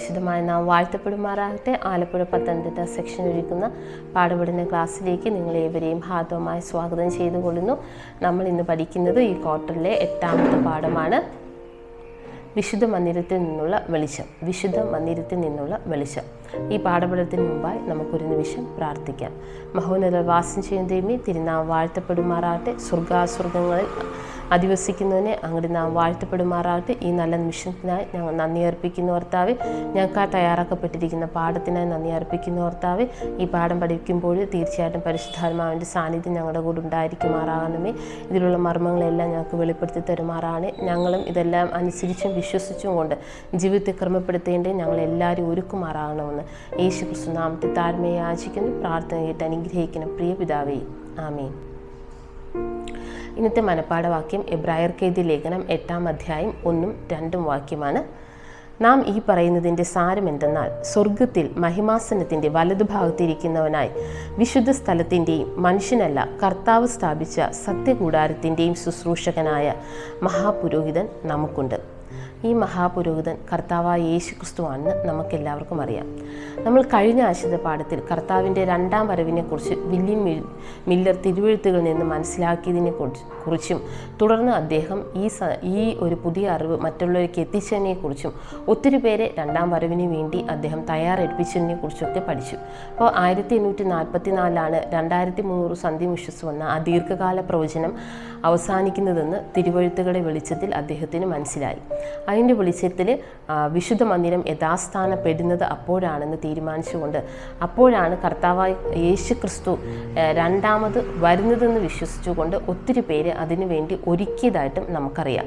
പരിശുദ്ധമായ നാം വാഴ്ത്തപ്പെടുമാറാകട്ടെ. ആലപ്പുഴ പത്തനംതിട്ട സെക്ഷൻ ഒരുക്കുന്ന പാഠപഠന ക്ലാസ്സിലേക്ക് നിങ്ങളേവരെയും ഹാർദവമായി സ്വാഗതം ചെയ്തുകൊള്ളുന്നു. നമ്മൾ ഇന്ന് പഠിക്കുന്നത് ഈ ക്വാർട്ടറിലെ 8ാമത്തെ പാഠമാണ്. വിശുദ്ധ മന്ദിരത്തിൽ നിന്നുള്ള വെളിച്ചം. വിശുദ്ധ മന്ദിരത്തിൽ നിന്നുള്ള വെളിച്ചം. ഈ പാഠപഠനത്തിന് മുമ്പായി നമുക്കൊരു നിമിഷം പ്രാർത്ഥിക്കാം. മഹോന്നത വാസം ചെയ്യുന്ന ദൈവമേ, തിരുനാം വാഴ്ത്തപ്പെടുമാറാകട്ടെ. സ്വർഗാസ്വർഗങ്ങളിൽ അധിവസിക്കുന്നതിനെ അങ്ങോട്ട് നാം വാഴ്ത്തപ്പെടുമാറാകട്ടെ. ഈ നല്ല നിമിഷത്തിനായി ഞങ്ങൾ നന്ദി അർപ്പിക്കുന്ന കർത്താവേ. ഞങ്ങൾക്ക് തയ്യാറാക്കപ്പെട്ടിരിക്കുന്ന പാഠത്തിനായി നന്ദി അർപ്പിക്കുന്ന കർത്താവേ. ഈ പാഠം പഠിക്കുമ്പോൾ തീർച്ചയായിട്ടും പരിശുദ്ധാത്മാവിൻ്റെ സാന്നിധ്യം ഞങ്ങളുടെ കൂടെ ഉണ്ടായിരിക്കുമാറാകണമേ. ഇതിലുള്ള മർമ്മങ്ങളെല്ലാം ഞങ്ങൾക്ക് വെളിപ്പെടുത്തി തരുമാറാണ്. ഞങ്ങളും ഇതെല്ലാം അനുസരിച്ചും വിശ്വസിച്ചും കൊണ്ട് ജീവിതത്തെ ക്രമപ്പെടുത്തേണ്ടത് ഞങ്ങളെല്ലാവരും ഒരുക്കുമാറാകണമെന്ന് യേശു ക്രിസ്തു നാമത്തെ താഴ്മയെ യാചിക്കുന്നു. പ്രാർത്ഥന കേട്ട് അനുഗ്രഹിക്കുന്ന പ്രിയ പിതാവേ, ആമേൻ. ഇന്നത്തെ മനപ്പാഠവാക്യം എബ്രായർക്കെഴുതിയ ലേഖനം 8ാം അധ്യായം 1ഉം 2ഉം വാക്യമാണ്. നാം ഈ പറയുന്നതിൻ്റെ സാരം എന്തെന്നാൽ, സ്വർഗത്തിൽ മഹിമാസനത്തിൻ്റെ വലതുഭാഗത്തിരിക്കുന്നവനായി വിശുദ്ധ സ്ഥലത്തിൻ്റെയും മനുഷ്യനല്ല കർത്താവ് സ്ഥാപിച്ച സത്യകൂടാരത്തിൻ്റെയും ശുശ്രൂഷകനായ മഹാപുരോഹിതൻ നമുക്കുണ്ട്. ഈ മഹാപുരോഹിതൻ കർത്താവായ യേശു ക്രിസ്തുവാണെന്ന് നമുക്കെല്ലാവർക്കും അറിയാം. നമ്മൾ കഴിഞ്ഞ ആഴ്ചത്തെ പാഠത്തിൽ കർത്താവിൻ്റെ 2ാം വരവിനെക്കുറിച്ച് വില്യം മില്ലർ തിരുവെഴുത്തുകളിൽ നിന്ന് മനസ്സിലാക്കിയതിനെ കുറിച്ചും തുടർന്ന് അദ്ദേഹം ഈ ഒരു പുതിയ അറിവ് മറ്റുള്ളവർക്ക് എത്തിച്ചതിനെക്കുറിച്ചും ഒത്തിരി പേരെ 2ാം വരവിന് വേണ്ടി അദ്ദേഹം തയ്യാറെടുപ്പിച്ചതിനെ കുറിച്ചൊക്കെ പഠിച്ചു. അപ്പോൾ 1844 2300 സന്ധ്യമുഷസ് വന്ന ആ ദീർഘകാല പ്രവചനം അവസാനിക്കുന്നതെന്ന് തിരുവെഴുത്തുകളുടെ വെളിച്ചത്തിൽ അദ്ദേഹത്തിന് മനസ്സിലായി. അതിൻ്റെ വെളിച്ചത്തിൽ വിശുദ്ധ മന്ദിരം യഥാസ്ഥാനപ്പെടുന്നത് അപ്പോഴാണെന്ന് തീരുമാനിച്ചുകൊണ്ട് അപ്പോഴാണ് കർത്താവായ യേശു ക്രിസ്തു 2ാമത് വരുന്നതെന്ന് വിശ്വസിച്ചുകൊണ്ട് ഒത്തിരി പേര് അതിനു വേണ്ടി ഒരുക്കിയതായിട്ടും നമുക്കറിയാം.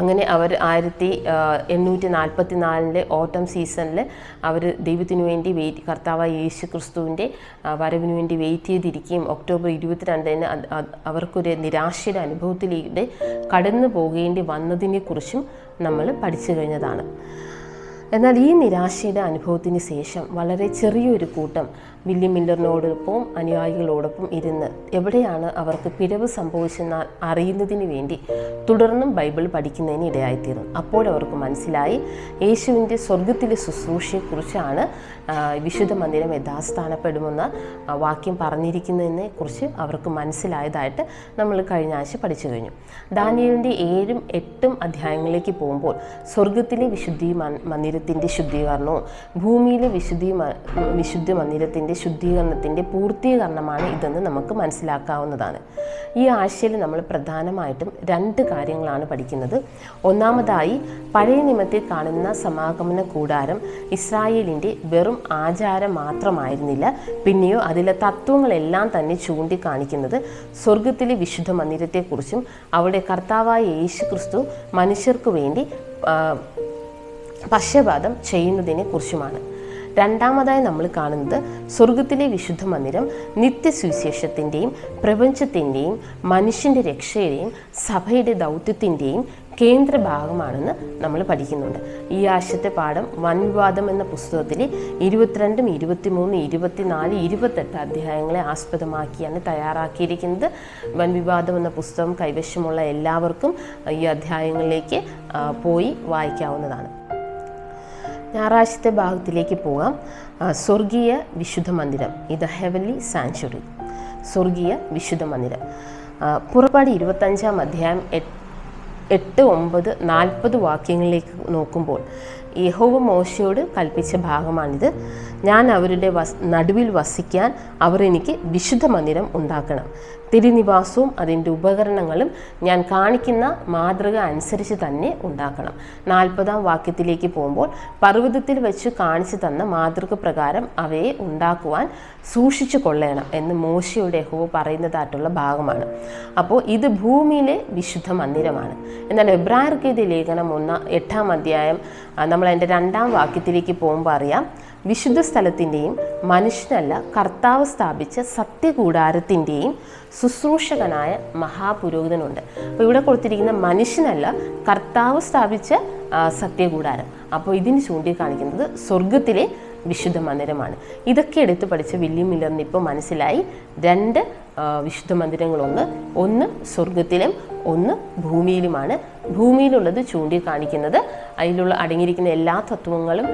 അങ്ങനെ അവർ 1844 ഓട്ടം സീസണിൽ അവർ ദൈവത്തിനു വേണ്ടി കർത്താവായ യേശു ക്രിസ്തുവിൻ്റെ വരവിന് വേണ്ടി വെയിറ്റ് ചെയ്തിരിക്കുകയും ഒക്ടോബർ 22 അവർക്കൊരു നിരാശയുടെ അനുഭവത്തിലൂടെ കടന്നു പോകേണ്ടി വന്നതിനെക്കുറിച്ചും നമ്മൾ പഠിച്ചു കഴിഞ്ഞതാണ്. എന്നാൽ ഈ നിരാശയുടെ അനുഭവത്തിന് ശേഷം വളരെ ചെറിയൊരു കൂട്ടം വില്യം മില്ലറിനോടൊപ്പം അനുയായികളോടൊപ്പം ഇരുന്ന് എവിടെയാണ് അവർക്ക് പിഴവ് സംഭവിച്ചെന്ന് അറിയുന്നതിന് വേണ്ടി തുടർന്നും ബൈബിൾ പഠിക്കുന്നതിന് ഇടയായിത്തീർന്നു. അപ്പോഴവർക്ക് മനസ്സിലായി യേശുവിൻ്റെ സ്വർഗത്തിലെ ശുശ്രൂഷയെക്കുറിച്ചാണ് വിശുദ്ധ മന്ദിരം യഥാസ്ഥാനപ്പെടുമെന്ന വാക്യം പറഞ്ഞിരിക്കുന്നതിനെ കുറിച്ച് അവർക്ക് മനസ്സിലായതായിട്ട് നമ്മൾ കഴിഞ്ഞ ആഴ്ച പഠിച്ചു കഴിഞ്ഞു. ദാനിയേലിൻ്റെ 7ഉം 8ഉം അധ്യായങ്ങളിലേക്ക് പോകുമ്പോൾ സ്വർഗത്തിലെ മന്ദിരത്തിൻ്റെ ശുദ്ധീകരണവും ഭൂമിയിലെ വിശുദ്ധ മന്ദിരത്തിൻ്റെ ശുദ്ധീകരണത്തിൻ്റെ പൂർത്തീകരണമാണ് ഇതെന്ന് നമുക്ക് മനസ്സിലാക്കാവുന്നതാണ്. ഈ ആഴ്ചയിൽ നമ്മൾ പ്രധാനമായിട്ടും 2 കാര്യങ്ങളാണ് പഠിക്കുന്നത്. ഒന്നാമതായി, പഴയ നിയമത്തിൽ കാണുന്ന സമാഗമന കൂടാരം ഇസ്രായേലിൻ്റെ വെറും ആചാരം മാത്രമായിരുന്നില്ല, പിന്നെയോ അതിലെ തത്വങ്ങളെല്ലാം തന്നെ ചൂണ്ടിക്കാണിക്കുന്നത് സ്വർഗത്തിലെ വിശുദ്ധ മന്ദിരത്തെക്കുറിച്ചും അവിടെ കർത്താവായ യേശു ക്രിസ്തു മനുഷ്യർക്ക് വേണ്ടി പക്ഷപാതം ചെയ്യുന്നതിനെ കുറിച്ചുമാണ്. രണ്ടാമതായി നമ്മൾ കാണുന്നത് സ്വർഗത്തിലെ വിശുദ്ധ മന്ദിരം നിത്യസുവിശേഷത്തിൻ്റെയും പ്രപഞ്ചത്തിൻ്റെയും മനുഷ്യൻ്റെ രക്ഷയുടെയും സഭയുടെ ദൗത്യത്തിൻ്റെയും കേന്ദ്രഭാഗമാണെന്ന് നമ്മൾ പഠിക്കുന്നുണ്ട്. ഈ ആഴ്ചത്തെ പാഠം വൻവിവാദം എന്ന പുസ്തകത്തിലെ 22, 23, 24, 28 അധ്യായങ്ങളെ ആസ്പദമാക്കിയാണ് തയ്യാറാക്കിയിരിക്കുന്നത്. വൻവിവാദം എന്ന പുസ്തകം കൈവശമുള്ള എല്ലാവർക്കും ഈ അധ്യായങ്ങളിലേക്ക് പോയി വായിക്കാവുന്നതാണ്. ഞായറാഴ്ചത്തെ ഭാഗത്തിലേക്ക് പോകാം. സ്വർഗീയ വിശുദ്ധ മന്ദിരം, ഇത് ഹെവൻലി സാങ്ച്വറി. സ്വർഗീയ വിശുദ്ധ മന്ദിരം പുറപ്പാട് 25-ാം അധ്യായം 8, 9, 40 വാക്യങ്ങളിലേക്ക് നോക്കുമ്പോൾ യഹോവ മോശയോട് കൽപ്പിച്ച ഭാഗമാണിത്. ഞാൻ അവരുടെ നടുവിൽ വസിക്കാൻ അവർ എനിക്ക് വിശുദ്ധ മന്ദിരം ഉണ്ടാക്കണം. തിരുനിവാസവും അതിൻ്റെ ഉപകരണങ്ങളും ഞാൻ കാണിക്കുന്ന മാതൃക അനുസരിച്ച് തന്നെ ഉണ്ടാക്കണം. 40-ാം വാക്യത്തിലേക്ക് പോകുമ്പോൾ പർവ്വതത്തിൽ വെച്ച് കാണിച്ചു തന്ന മാതൃക പ്രകാരം അവയെ ഉണ്ടാക്കുവാൻ സൂക്ഷിച്ചു കൊള്ളണം എന്ന് മോശയോട് യഹോവ പറയുന്നതായിട്ടുള്ള ഭാഗമാണ്. അപ്പോൾ ഇത് ഭൂമിയിലെ വിശുദ്ധ മന്ദിരമാണ്. എന്നാൽ എബ്രായർക്കെഴുതിയ ലേഖനം 8-ാം അധ്യായം നമ്മൾ അതിൻ്റെ 2-ാം വാക്യത്തിലേക്ക് പോകുമ്പോൾ അറിയാം, വിശുദ്ധ സ്ഥലത്തിൻ്റെയും മനുഷ്യനല്ല കർത്താവ് സ്ഥാപിച്ച സത്യകൂടാരത്തിൻ്റെയും ശുശ്രൂഷകനായ മഹാപുരോഹിതനുണ്ട്. അപ്പോൾ ഇവിടെ കൊടുത്തിരിക്കുന്ന മനുഷ്യനല്ല കർത്താവ് സ്ഥാപിച്ച സത്യകൂടാരം. അപ്പോൾ ഇതിന് ചൂണ്ടിക്കാണിക്കുന്നത് സ്വർഗത്തിലെ വിശുദ്ധ മന്ദിരമാണ്. ഇതൊക്കെ എടുത്ത് പഠിച്ച വില്യം മില്ലറിന് ഇപ്പോൾ മനസ്സിലായി 2 വിശുദ്ധ മന്ദിരങ്ങളൊന്ന് സ്വർഗത്തിലും ഒന്ന് ഭൂമിയിലുമാണ്. ഭൂമിയിലുള്ളത് ചൂണ്ടിക്കാണിക്കുന്നത്, അതിലുള്ള അടങ്ങിയിരിക്കുന്ന എല്ലാ തത്വങ്ങളും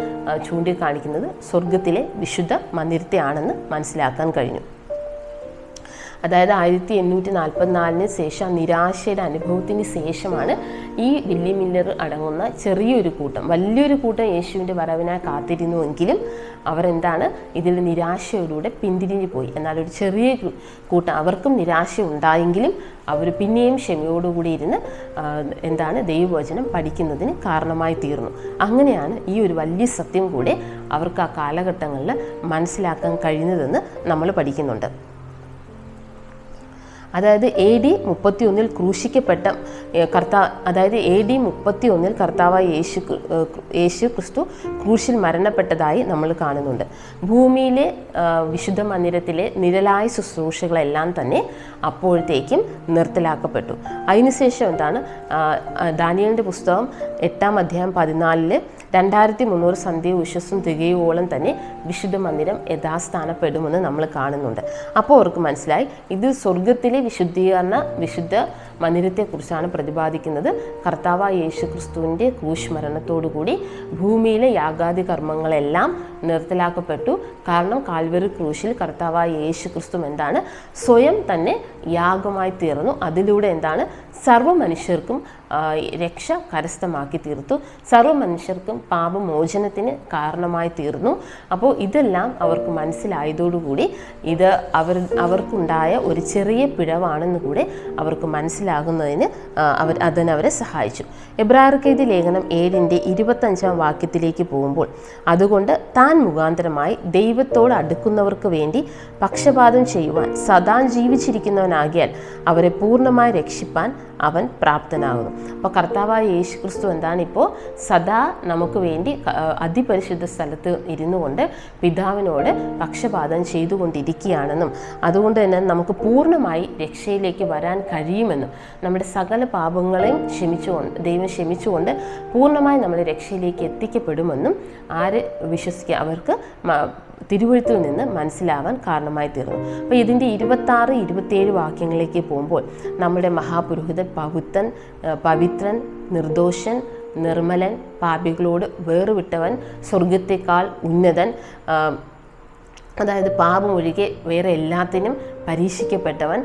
ചൂണ്ടിക്കാണിക്കുന്നത് സ്വർഗത്തിലെ വിശുദ്ധ മന്ദിരത്തെയാണെന്ന് മനസ്സിലാക്കാൻ കഴിഞ്ഞു. അതായത് 1844 ശേഷം നിരാശയുടെ അനുഭവത്തിന് ശേഷമാണ് ഈ വില്യം മില്ലർ അടങ്ങുന്ന ചെറിയൊരു കൂട്ടം, വലിയൊരു കൂട്ടം യേശുവിൻ്റെ വരവിനായി കാത്തിരുന്നുവെങ്കിലും അവരെന്താണ് ഇതിൽ നിരാശയോടുകൂടെ പിന്തിരിഞ്ഞു പോയി. എന്നാൽ ഒരു ചെറിയ കൂട്ടം അവർക്കും നിരാശ ഉണ്ടായെങ്കിലും അവർ പിന്നെയും ക്ഷമയോടുകൂടി ഇരുന്ന് ദൈവവചനം പഠിക്കുന്നതിന് കാരണമായി തീർന്നു. അങ്ങനെയാണ് ഈ ഒരു വലിയ സത്യം കൂടെ അവർക്ക് ആ കാലഘട്ടങ്ങളിൽ മനസ്സിലാക്കാൻ കഴിയുന്നതെന്ന് നമ്മൾ പഠിക്കുന്നുണ്ട്. അതായത് AD 31 ക്രൂശിക്കപ്പെട്ട AD 31 കർത്താവായ യേശു ക്രിസ്തു ക്രൂശിൽ മരണപ്പെട്ടതായി നമ്മൾ കാണുന്നുണ്ട്. ഭൂമിയിലെ വിശുദ്ധ മന്ദിരത്തിലെ നിഴലായ ശുശ്രൂഷകളെല്ലാം തന്നെ അപ്പോഴത്തേക്കും നിർത്തലാക്കപ്പെട്ടു. അതിനുശേഷം ദാനിയേലിൻ്റെ പുസ്തകം 8-ാം അധ്യായം 14 2300 സന്ധ്യയും ഉഷസ്സും തികയോളം തന്നെ വിശുദ്ധ മന്ദിരം യഥാസ്ഥാനപ്പെടുമെന്ന് നമ്മൾ കാണുന്നുണ്ട്. അപ്പോൾ അവർക്ക് മനസ്സിലായി ഇത് സ്വർഗത്തിലെ വിശുദ്ധ മന്ദിരത്തെക്കുറിച്ചാണ് പ്രതിപാദിക്കുന്നത്. കർത്താവായ യേശു ക്രിസ്തുവിൻ്റെ ക്രൂശ് മരണത്തോടുകൂടി ഭൂമിയിലെ യാഗാദി കർമ്മങ്ങളെല്ലാം നിർത്തലാക്കപ്പെട്ടു. കാരണം കാൽവരി ക്രൂശിൽ കർത്താവായ യേശു ക്രിസ്തു സ്വയം തന്നെ യാഗമായി തീർന്നു. അതിലൂടെ സർവ്വ മനുഷ്യർക്കും രക്ഷ കരസ്ഥമാക്കി തീർത്തു. സർവ്വ മനുഷ്യർക്കും പാപമോചനത്തിന് കാരണമായി തീർന്നു. അപ്പോൾ ഇതെല്ലാം അവർക്ക് മനസ്സിലായതോടുകൂടി ഇത് അവർക്കുണ്ടായ ഒരു ചെറിയ പിഴവാണെന്ന് കൂടെ അവർക്ക് മനസ്സിലാകുന്നതിന് അതിനവരെ സഹായിച്ചു. എബ്രായർക്കെഴുതിയ ലേഖനം 7-ന്റെ 25-ാം വാക്യത്തിലേക്ക് പോകുമ്പോൾ, അതുകൊണ്ട് താൻ മുഖാന്തരമായി ദൈവത്തോട് അടുക്കുന്നവർക്ക് വേണ്ടി പക്ഷപാതം ചെയ്യുവാൻ സദാ ജീവിച്ചിരിക്കുന്നവനാകിയാൽ അവരെ പൂർണ്ണമായി രക്ഷിപ്പാൻ അവൻ പ്രാപ്തനാകുന്നു. അപ്പോൾ കർത്താവായ യേശു ക്രിസ്തു ഇപ്പോൾ സദാ നമുക്ക് വേണ്ടി അതിപരിശുദ്ധ സ്ഥലത്ത് ഇരുന്നു കൊണ്ട് പിതാവിനോട് പക്ഷപാതം ചെയ്തുകൊണ്ടിരിക്കുകയാണെന്നും അതുകൊണ്ട് തന്നെ നമുക്ക് പൂർണ്ണമായി രക്ഷയിലേക്ക് വരാൻ കഴിയുമെന്നും നമ്മുടെ സകല പാപങ്ങളെയും ദൈവം ക്ഷമിച്ചുകൊണ്ട് പൂർണ്ണമായി നമ്മൾ രക്ഷയിലേക്ക് എത്തിക്കപ്പെടുമെന്നും ആര് വിശ്വസിക്കുക അവർക്ക് തിരുവെഴുത്തിൽ നിന്ന് മനസ്സിലാവാൻ കാരണമായി തീർന്നു. അപ്പോൾ ഇതിൻ്റെ 26-27 വാക്യങ്ങളിലേക്ക് പോകുമ്പോൾ നമ്മുടെ മഹാപുരോഹിതൻ പവിത്രൻ, നിർദോഷൻ, നിർമ്മലൻ, പാപികളോട് വേറുവിട്ടവൻ, സ്വർഗത്തെക്കാൾ ഉന്നതൻ, അതായത് പാപം ഒഴികെ വേറെ എല്ലാത്തിനും പരീക്ഷിക്കപ്പെട്ടവൻ.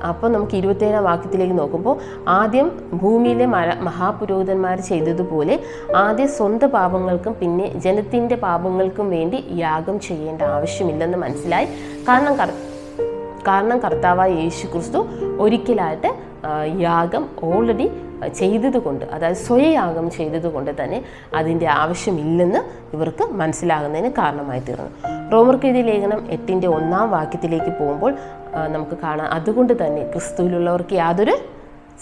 അപ്പോൾ നമുക്ക് 27-ാം വാക്യത്തിലേക്ക് നോക്കുമ്പോൾ ആദ്യം ഭൂമിയിലെ മഹാപുരോഹിതന്മാർ ചെയ്തതുപോലെ ആദ്യം സ്വന്തം പാപങ്ങൾക്കും പിന്നെ ജനത്തിൻ്റെ പാപങ്ങൾക്കും വേണ്ടി യാഗം ചെയ്യേണ്ട ആവശ്യമില്ലെന്ന് മനസ്സിലായി. കാരണം കർത്താവായ യേശു ക്രിസ്തു ഒരിക്കലായിട്ട് യാഗം ഓൾറെഡി ചെയ്തതുകൊണ്ട്, അതായത് സ്വയയാഗം ചെയ്തതുകൊണ്ട് തന്നെ അതിൻ്റെ ആവശ്യമില്ലെന്ന് ഇവർക്ക് മനസ്സിലാകുന്നതിന് കാരണമായി തീർന്നു. റോമർക്കെഴുതിയ ലേഖനം 8-ന്റെ 1-ാം വാക്യത്തിലേക്ക് പോകുമ്പോൾ നമുക്ക് കാണാം, അതുകൊണ്ട് തന്നെ ക്രിസ്തുവിലുള്ളവർക്ക് യാതൊരു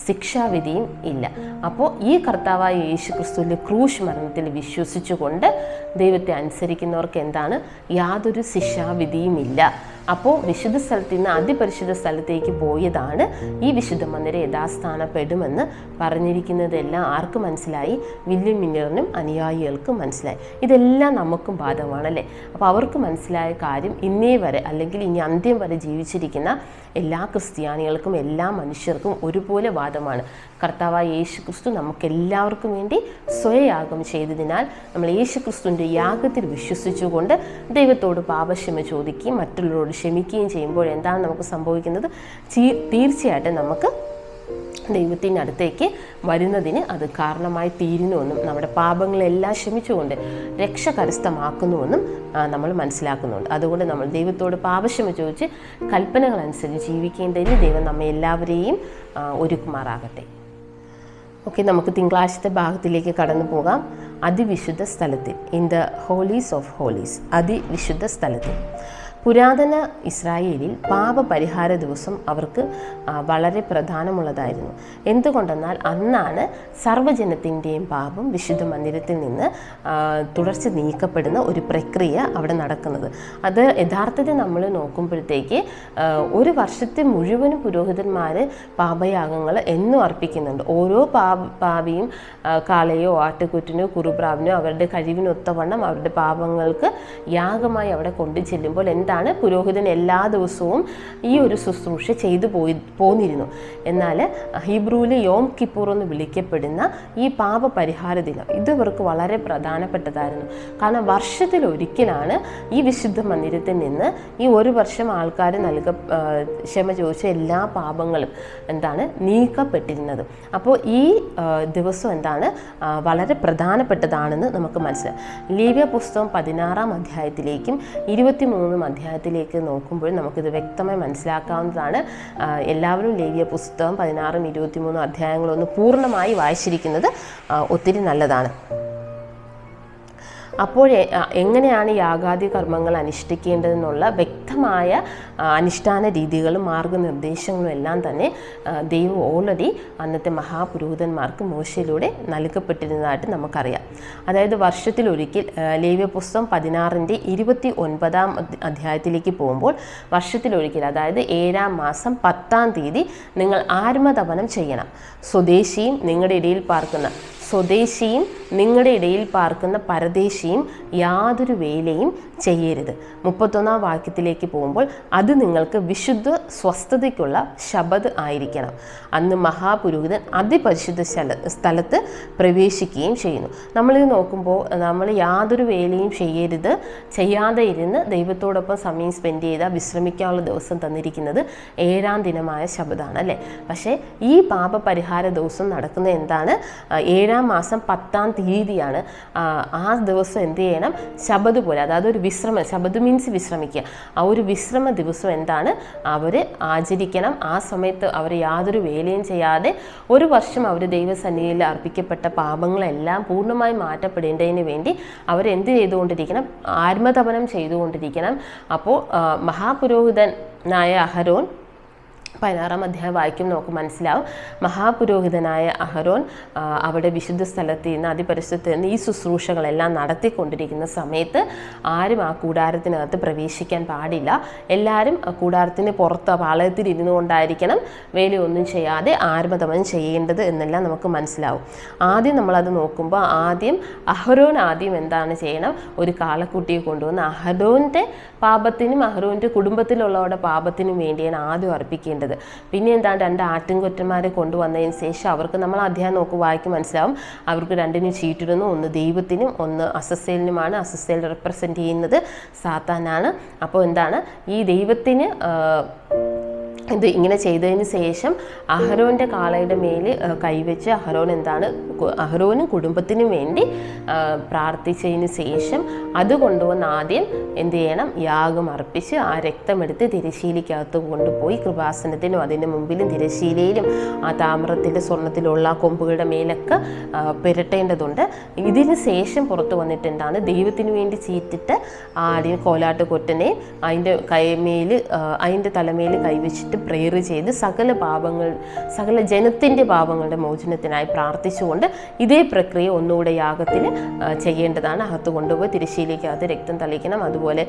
ശിക്ഷാവിധിയും ഇല്ല. അപ്പോൾ ഈ കർത്താവായ യേശു ക്രിസ്തുവിൻ്റെ ക്രൂശ് മരണത്തിൽ വിശ്വസിച്ചുകൊണ്ട് ദൈവത്തെ അനുസരിക്കുന്നവർക്ക് യാതൊരു ശിക്ഷാവിധിയും ഇല്ല. അപ്പോൾ വിശുദ്ധ സ്ഥലത്ത് നിന്ന് അതിപരിശുദ്ധ സ്ഥലത്തേക്ക് പോയതാണ് ഈ വിശുദ്ധ മന്ദിരം യഥാസ്ഥാനപ്പെടുമെന്ന് പറഞ്ഞിരിക്കുന്നതെല്ലാം ആർക്ക് മനസ്സിലായി? വില്യം മില്ലറിനും അനുയായികൾക്കും മനസ്സിലായി. ഇതെല്ലാം നമുക്കും ബാധകമാണല്ലേ. അപ്പോൾ അവർക്ക് മനസ്സിലായ കാര്യം ഇന്നേ വരെ അല്ലെങ്കിൽ ഇനി അന്ത്യം വരെ ജീവിച്ചിരിക്കുന്ന എല്ലാ ക്രിസ്ത്യാനികൾക്കും എല്ലാ മനുഷ്യർക്കും ഒരുപോലെ വാദമാണ്. കർത്താവായ യേശു ക്രിസ്തു നമുക്കെല്ലാവർക്കും വേണ്ടി സ്വയയാഗം ചെയ്തതിനാൽ നമ്മൾ യേശു ക്രിസ്തുവിൻ്റെ യാഗത്തിൽ വിശ്വസിച്ചുകൊണ്ട് ദൈവത്തോട് പാപക്ഷമ ചോദിക്കുകയും മറ്റുള്ളവരോട് ക്ഷമിക്കുകയും ചെയ്യുമ്പോൾ എന്താണ് നമുക്ക് സംഭവിക്കുന്നത്? തീർച്ചയായിട്ടും നമുക്ക് ദൈവത്തിൻ്റെ അടുത്തേക്ക് വരുന്നതിന് അത് കാരണമായി തീരുന്നുവെന്നും നമ്മുടെ പാപങ്ങളെല്ലാം ക്ഷമിച്ചുകൊണ്ട് രക്ഷ കരസ്ഥമാക്കുന്നുവെന്നും നമ്മൾ മനസ്സിലാക്കുന്നുണ്ട്. അതുകൊണ്ട് നമ്മൾ ദൈവത്തോട് പാപക്ഷമ ചോദിച്ച് കൽപ്പനകളനുസരിച്ച് ജീവിക്കേണ്ടതിന് ദൈവം നമ്മെ എല്ലാവരെയും ഒരുക്കുമാറാകട്ടെ. ഓക്കെ, നമുക്ക് തിങ്കളാഴ്ചത്തെ ഭാഗത്തിലേക്ക് കടന്നു പോകാം. അതിവിശുദ്ധ സ്ഥലത്തിൽ, in the holies of holies, അതിവിശുദ്ധ സ്ഥലത്തിൽ. പുരാതന ഇസ്രായേലിൽ പാപപരിഹാര ദിവസം അവർക്ക് വളരെ പ്രധാനമുള്ളതായിരുന്നു. എന്തുകൊണ്ടെന്നാൽ അന്നാണ് സർവ്വജനത്തിൻ്റെയും പാപം വിശുദ്ധ മന്ദിരത്തിൽ നിന്ന് തുടർച്ച നീക്കപ്പെടുന്ന ഒരു പ്രക്രിയ അവിടെ നടക്കുന്നത്. അത് യഥാർത്ഥത്തിൽ നമ്മൾ നോക്കുമ്പോഴത്തേക്ക് ഒരു വർഷത്തെ മുഴുവനും പുരോഹിതന്മാർ പാപയാഗങ്ങൾ എന്നും അർപ്പിക്കുന്നുണ്ട്. ഓരോ പാപിയും കാളയോ ആട്ടുകുറ്റിനോ കുറുപ്രാവിനോ അവരുടെ കഴിവിനൊത്തവണ്ണം അവരുടെ പാപങ്ങൾക്ക് യാഗമായി അവിടെ കൊണ്ടു ചെല്ലുമ്പോൾ എന്താണ്, പുരോഹിതൻ എല്ലാ ദിവസവും ഈ ഒരു ശുശ്രൂഷ ചെയ്തു പോന്നിരുന്നു. എന്നാൽ ഹീബ്രുവിൽ യോം കിപ്പൂർ എന്ന് വിളിക്കപ്പെടുന്ന ഈ പാപപരിഹാര ദിനം ഇത് ഇവർക്ക് വളരെ പ്രധാനപ്പെട്ടതായിരുന്നു. കാരണം വർഷത്തിലൊരിക്കലാണ് ഈ വിശുദ്ധ മന്ദിരത്തിൽ നിന്ന് ഈ ഒരു വർഷം ആൾക്കാർ ക്ഷമ ചോദിച്ച എല്ലാ പാപങ്ങളും എന്താണ് നീക്കപ്പെട്ടിരുന്നത്. അപ്പോൾ ഈ ദിവസം എന്താണ് വളരെ പ്രധാനപ്പെട്ടതാണെന്ന് നമുക്ക് മനസ്സിലാക്കാം. ലേവ്യ പുസ്തകം 16-ാം അധ്യായത്തിലേക്കും 23-ാം അധ്യായത്തിലേക്ക് നോക്കുമ്പോൾ നമുക്കിത് വ്യക്തമായി മനസ്സിലാക്കാവുന്നതാണ്. എല്ലാവരും ലേവ്യ പുസ്തകം 16-ഉം 23-ഉം അധ്യായങ്ങളൊന്ന് പൂർണ്ണമായി വായിച്ചിരിക്കുന്നത് ഒത്തിരി നല്ലതാണ്. അപ്പോൾ എങ്ങനെയാണ് യാഗാദി കർമ്മങ്ങൾ അനുഷ്ഠിക്കേണ്ടതെന്നുള്ള വ്യക്തമായ അനുഷ്ഠാന രീതികളും മാർഗനിർദ്ദേശങ്ങളും എല്ലാം തന്നെ ദൈവം ഓൾറെഡി അന്നത്തെ മഹാപുരോഹിതന്മാർക്ക് മോശയിലൂടെ നൽകപ്പെട്ടിരുന്നതായിട്ട് നമുക്കറിയാം. അതായത് വർഷത്തിലൊരിക്കൽ ലേവ്യ പുസ്തകം 16-ന്റെ 29-ാം അധ്യായത്തിലേക്ക് പോകുമ്പോൾ വർഷത്തിലൊരിക്കൽ, അതായത് 7-ാം മാസം 10-ാം തീയതി നിങ്ങൾ ആത്മതപനം ചെയ്യണം. സ്വദേശിയും നിങ്ങളുടെ ഇടയിൽ പാർക്കുന്ന പരദേശിയും യാതൊരു വേലയും ചെയ്യരുത്. 31-ാം വാക്യത്തിലേക്ക് പോകുമ്പോൾ അത് നിങ്ങൾക്ക് വിശുദ്ധ സ്വസ്ഥതയ്ക്കുള്ള ശബത്ത് ആയിരിക്കണം. അന്ന് മഹാപുരോഹിതൻ അതിപരിശുദ്ധ സ്ഥലത്ത് പ്രവേശിക്കുകയും ചെയ്യുന്നു. നമ്മളിത് നോക്കുമ്പോൾ നമ്മൾ യാതൊരു വേലയും ചെയ്യാതെ ഇരുന്ന് ദൈവത്തോടൊപ്പം സമയം സ്പെൻഡ് ചെയ്താൽ വിശ്രമിക്കാനുള്ള ദിവസം തന്നിരിക്കുന്നത് 7-ാം ദിനമായ ശബത്താണ് അല്ലേ. പക്ഷേ ഈ പാപപരിഹാര ദിവസം നടക്കുന്നത് എന്താണ്? 7-ാം മാസം 10-ാം തീയതിയാണ്. ആ ദിവസം എന്ത് ചെയ്യണം? ശബത്ത് പോലെ, അതായത് ഒരു ശബത്ത് മീൻസ് വിശ്രമിക്കുക. ആ ഒരു വിശ്രമ ദിവസം എന്താണ് അവർ ആചരിക്കണം. ആ സമയത്ത് അവർ യാതൊരു വേലയും ചെയ്യാതെ ഒരു വർഷം അവർ ദൈവസന്നിധിയിൽ അർപ്പിക്കപ്പെട്ട പാപങ്ങളെല്ലാം പൂർണ്ണമായി മാറ്റപ്പെടേണ്ടതിന് വേണ്ടി അവരെന്ത് ചെയ്തുകൊണ്ടിരിക്കണം? ആത്മതപനം ചെയ്തുകൊണ്ടിരിക്കണം. അപ്പോൾ മഹാപുരോഹിതനായ അഹരോൻ 16-ാം അധ്യായം വായിക്കും നമുക്ക് മനസ്സിലാവും. മഹാപുരോഹിതനായ അഹരോൻ അവിടെ വിശുദ്ധ സ്ഥലത്ത് നിന്ന് അതിപരിശുദ്ധത്തിൽ നിന്ന് ഈ ശുശ്രൂഷകളെല്ലാം നടത്തിക്കൊണ്ടിരിക്കുന്ന സമയത്ത് ആരും ആ കൂടാരത്തിനകത്ത് പ്രവേശിക്കാൻ പാടില്ല. എല്ലാവരും കൂടാരത്തിന് പുറത്ത് പാളയത്തിൽ ഇരുന്നു കൊണ്ടായിരിക്കണം വേലയൊന്നും ചെയ്യാതെ ആത്മതപനം ചെയ്യേണ്ടത് എന്നെല്ലാം നമുക്ക് മനസ്സിലാവും. ആദ്യം നമ്മളത് നോക്കുമ്പോൾ അഹരോൻ എന്താണ് ചെയ്യണം? ഒരു കാളക്കുട്ടിയെ കൊണ്ടുവന്ന് അഹരോൻ്റെ പാപത്തിനും അഹരോൻ്റെ കുടുംബത്തിലുള്ളവരുടെ പാപത്തിനും വേണ്ടിയാണ് ആദ്യം അർപ്പിക്കേണ്ടത്. പിന്നെ എന്താണ്? 2 ആട്ടിൻകുറ്റന്മാരെ കൊണ്ടുവന്നതിന് ശേഷം അവർക്ക്, നമ്മൾ അധ്യായം വായിക്കും മനസ്സിലാവും, അവർക്ക് 2-നും ചീട്ടിടുന്നു. ഒന്ന് ദൈവത്തിനും ഒന്ന് അസസ്സേലിനുമാണ്. അസസ്സേൽ റെപ്രസെൻ്റ് ചെയ്യുന്നത് സാത്താനാണ്. അപ്പോൾ എന്താണ്? ഈ ദൈവത്തിന് ഇത് ഇങ്ങനെ ചെയ്തതിന് ശേഷം അഹരോൻ്റെ കാളയുടെ മേൽ കൈവച്ച് അഹരോനും കുടുംബത്തിനും വേണ്ടി പ്രാർത്ഥിച്ചതിന് ശേഷം അത് കൊണ്ടുവന്ന് ആദ്യം എന്ത് ചെയ്യണം? യാഗം അർപ്പിച്ച് ആ രക്തമെടുത്ത് തിരശ്ശീലയ്ക്കകത്ത് കൊണ്ടുപോയി കൃപാസനത്തിനും അതിൻ്റെ മുമ്പിലും തിരശ്ശീലയിലും ആ താമ്രത്തിൻ്റെ സ്വർണ്ണത്തിലുള്ള കൊമ്പുകളുടെ മേലൊക്കെ പുരട്ടേണ്ടതുണ്ട്. ഇതിന് ശേഷം പുറത്തു വന്നിട്ട് എന്താണ്? ദൈവത്തിന് വേണ്ടി ചീറ്റിട്ട് ആദ്യം കോലാട്ട് കൊറ്റനെ അതിൻ്റെ തലമേൽ കൈവച്ചിട്ട് പ്രേയർ ചെയ്ത് സകല ജനത്തിൻ്റെ പാപങ്ങളുടെ മോചനത്തിനായി പ്രാർത്ഥിച്ചുകൊണ്ട് ഇതേ പ്രക്രിയ ഒന്നുകൂടെ യാഗത്തിൽ ചെയ്യേണ്ടതാണ്. അകത്ത് കൊണ്ടുപോയി തിരശ്ശീലയ്ക്കകത്ത് രക്തം തളിക്കണം. അതുപോലെ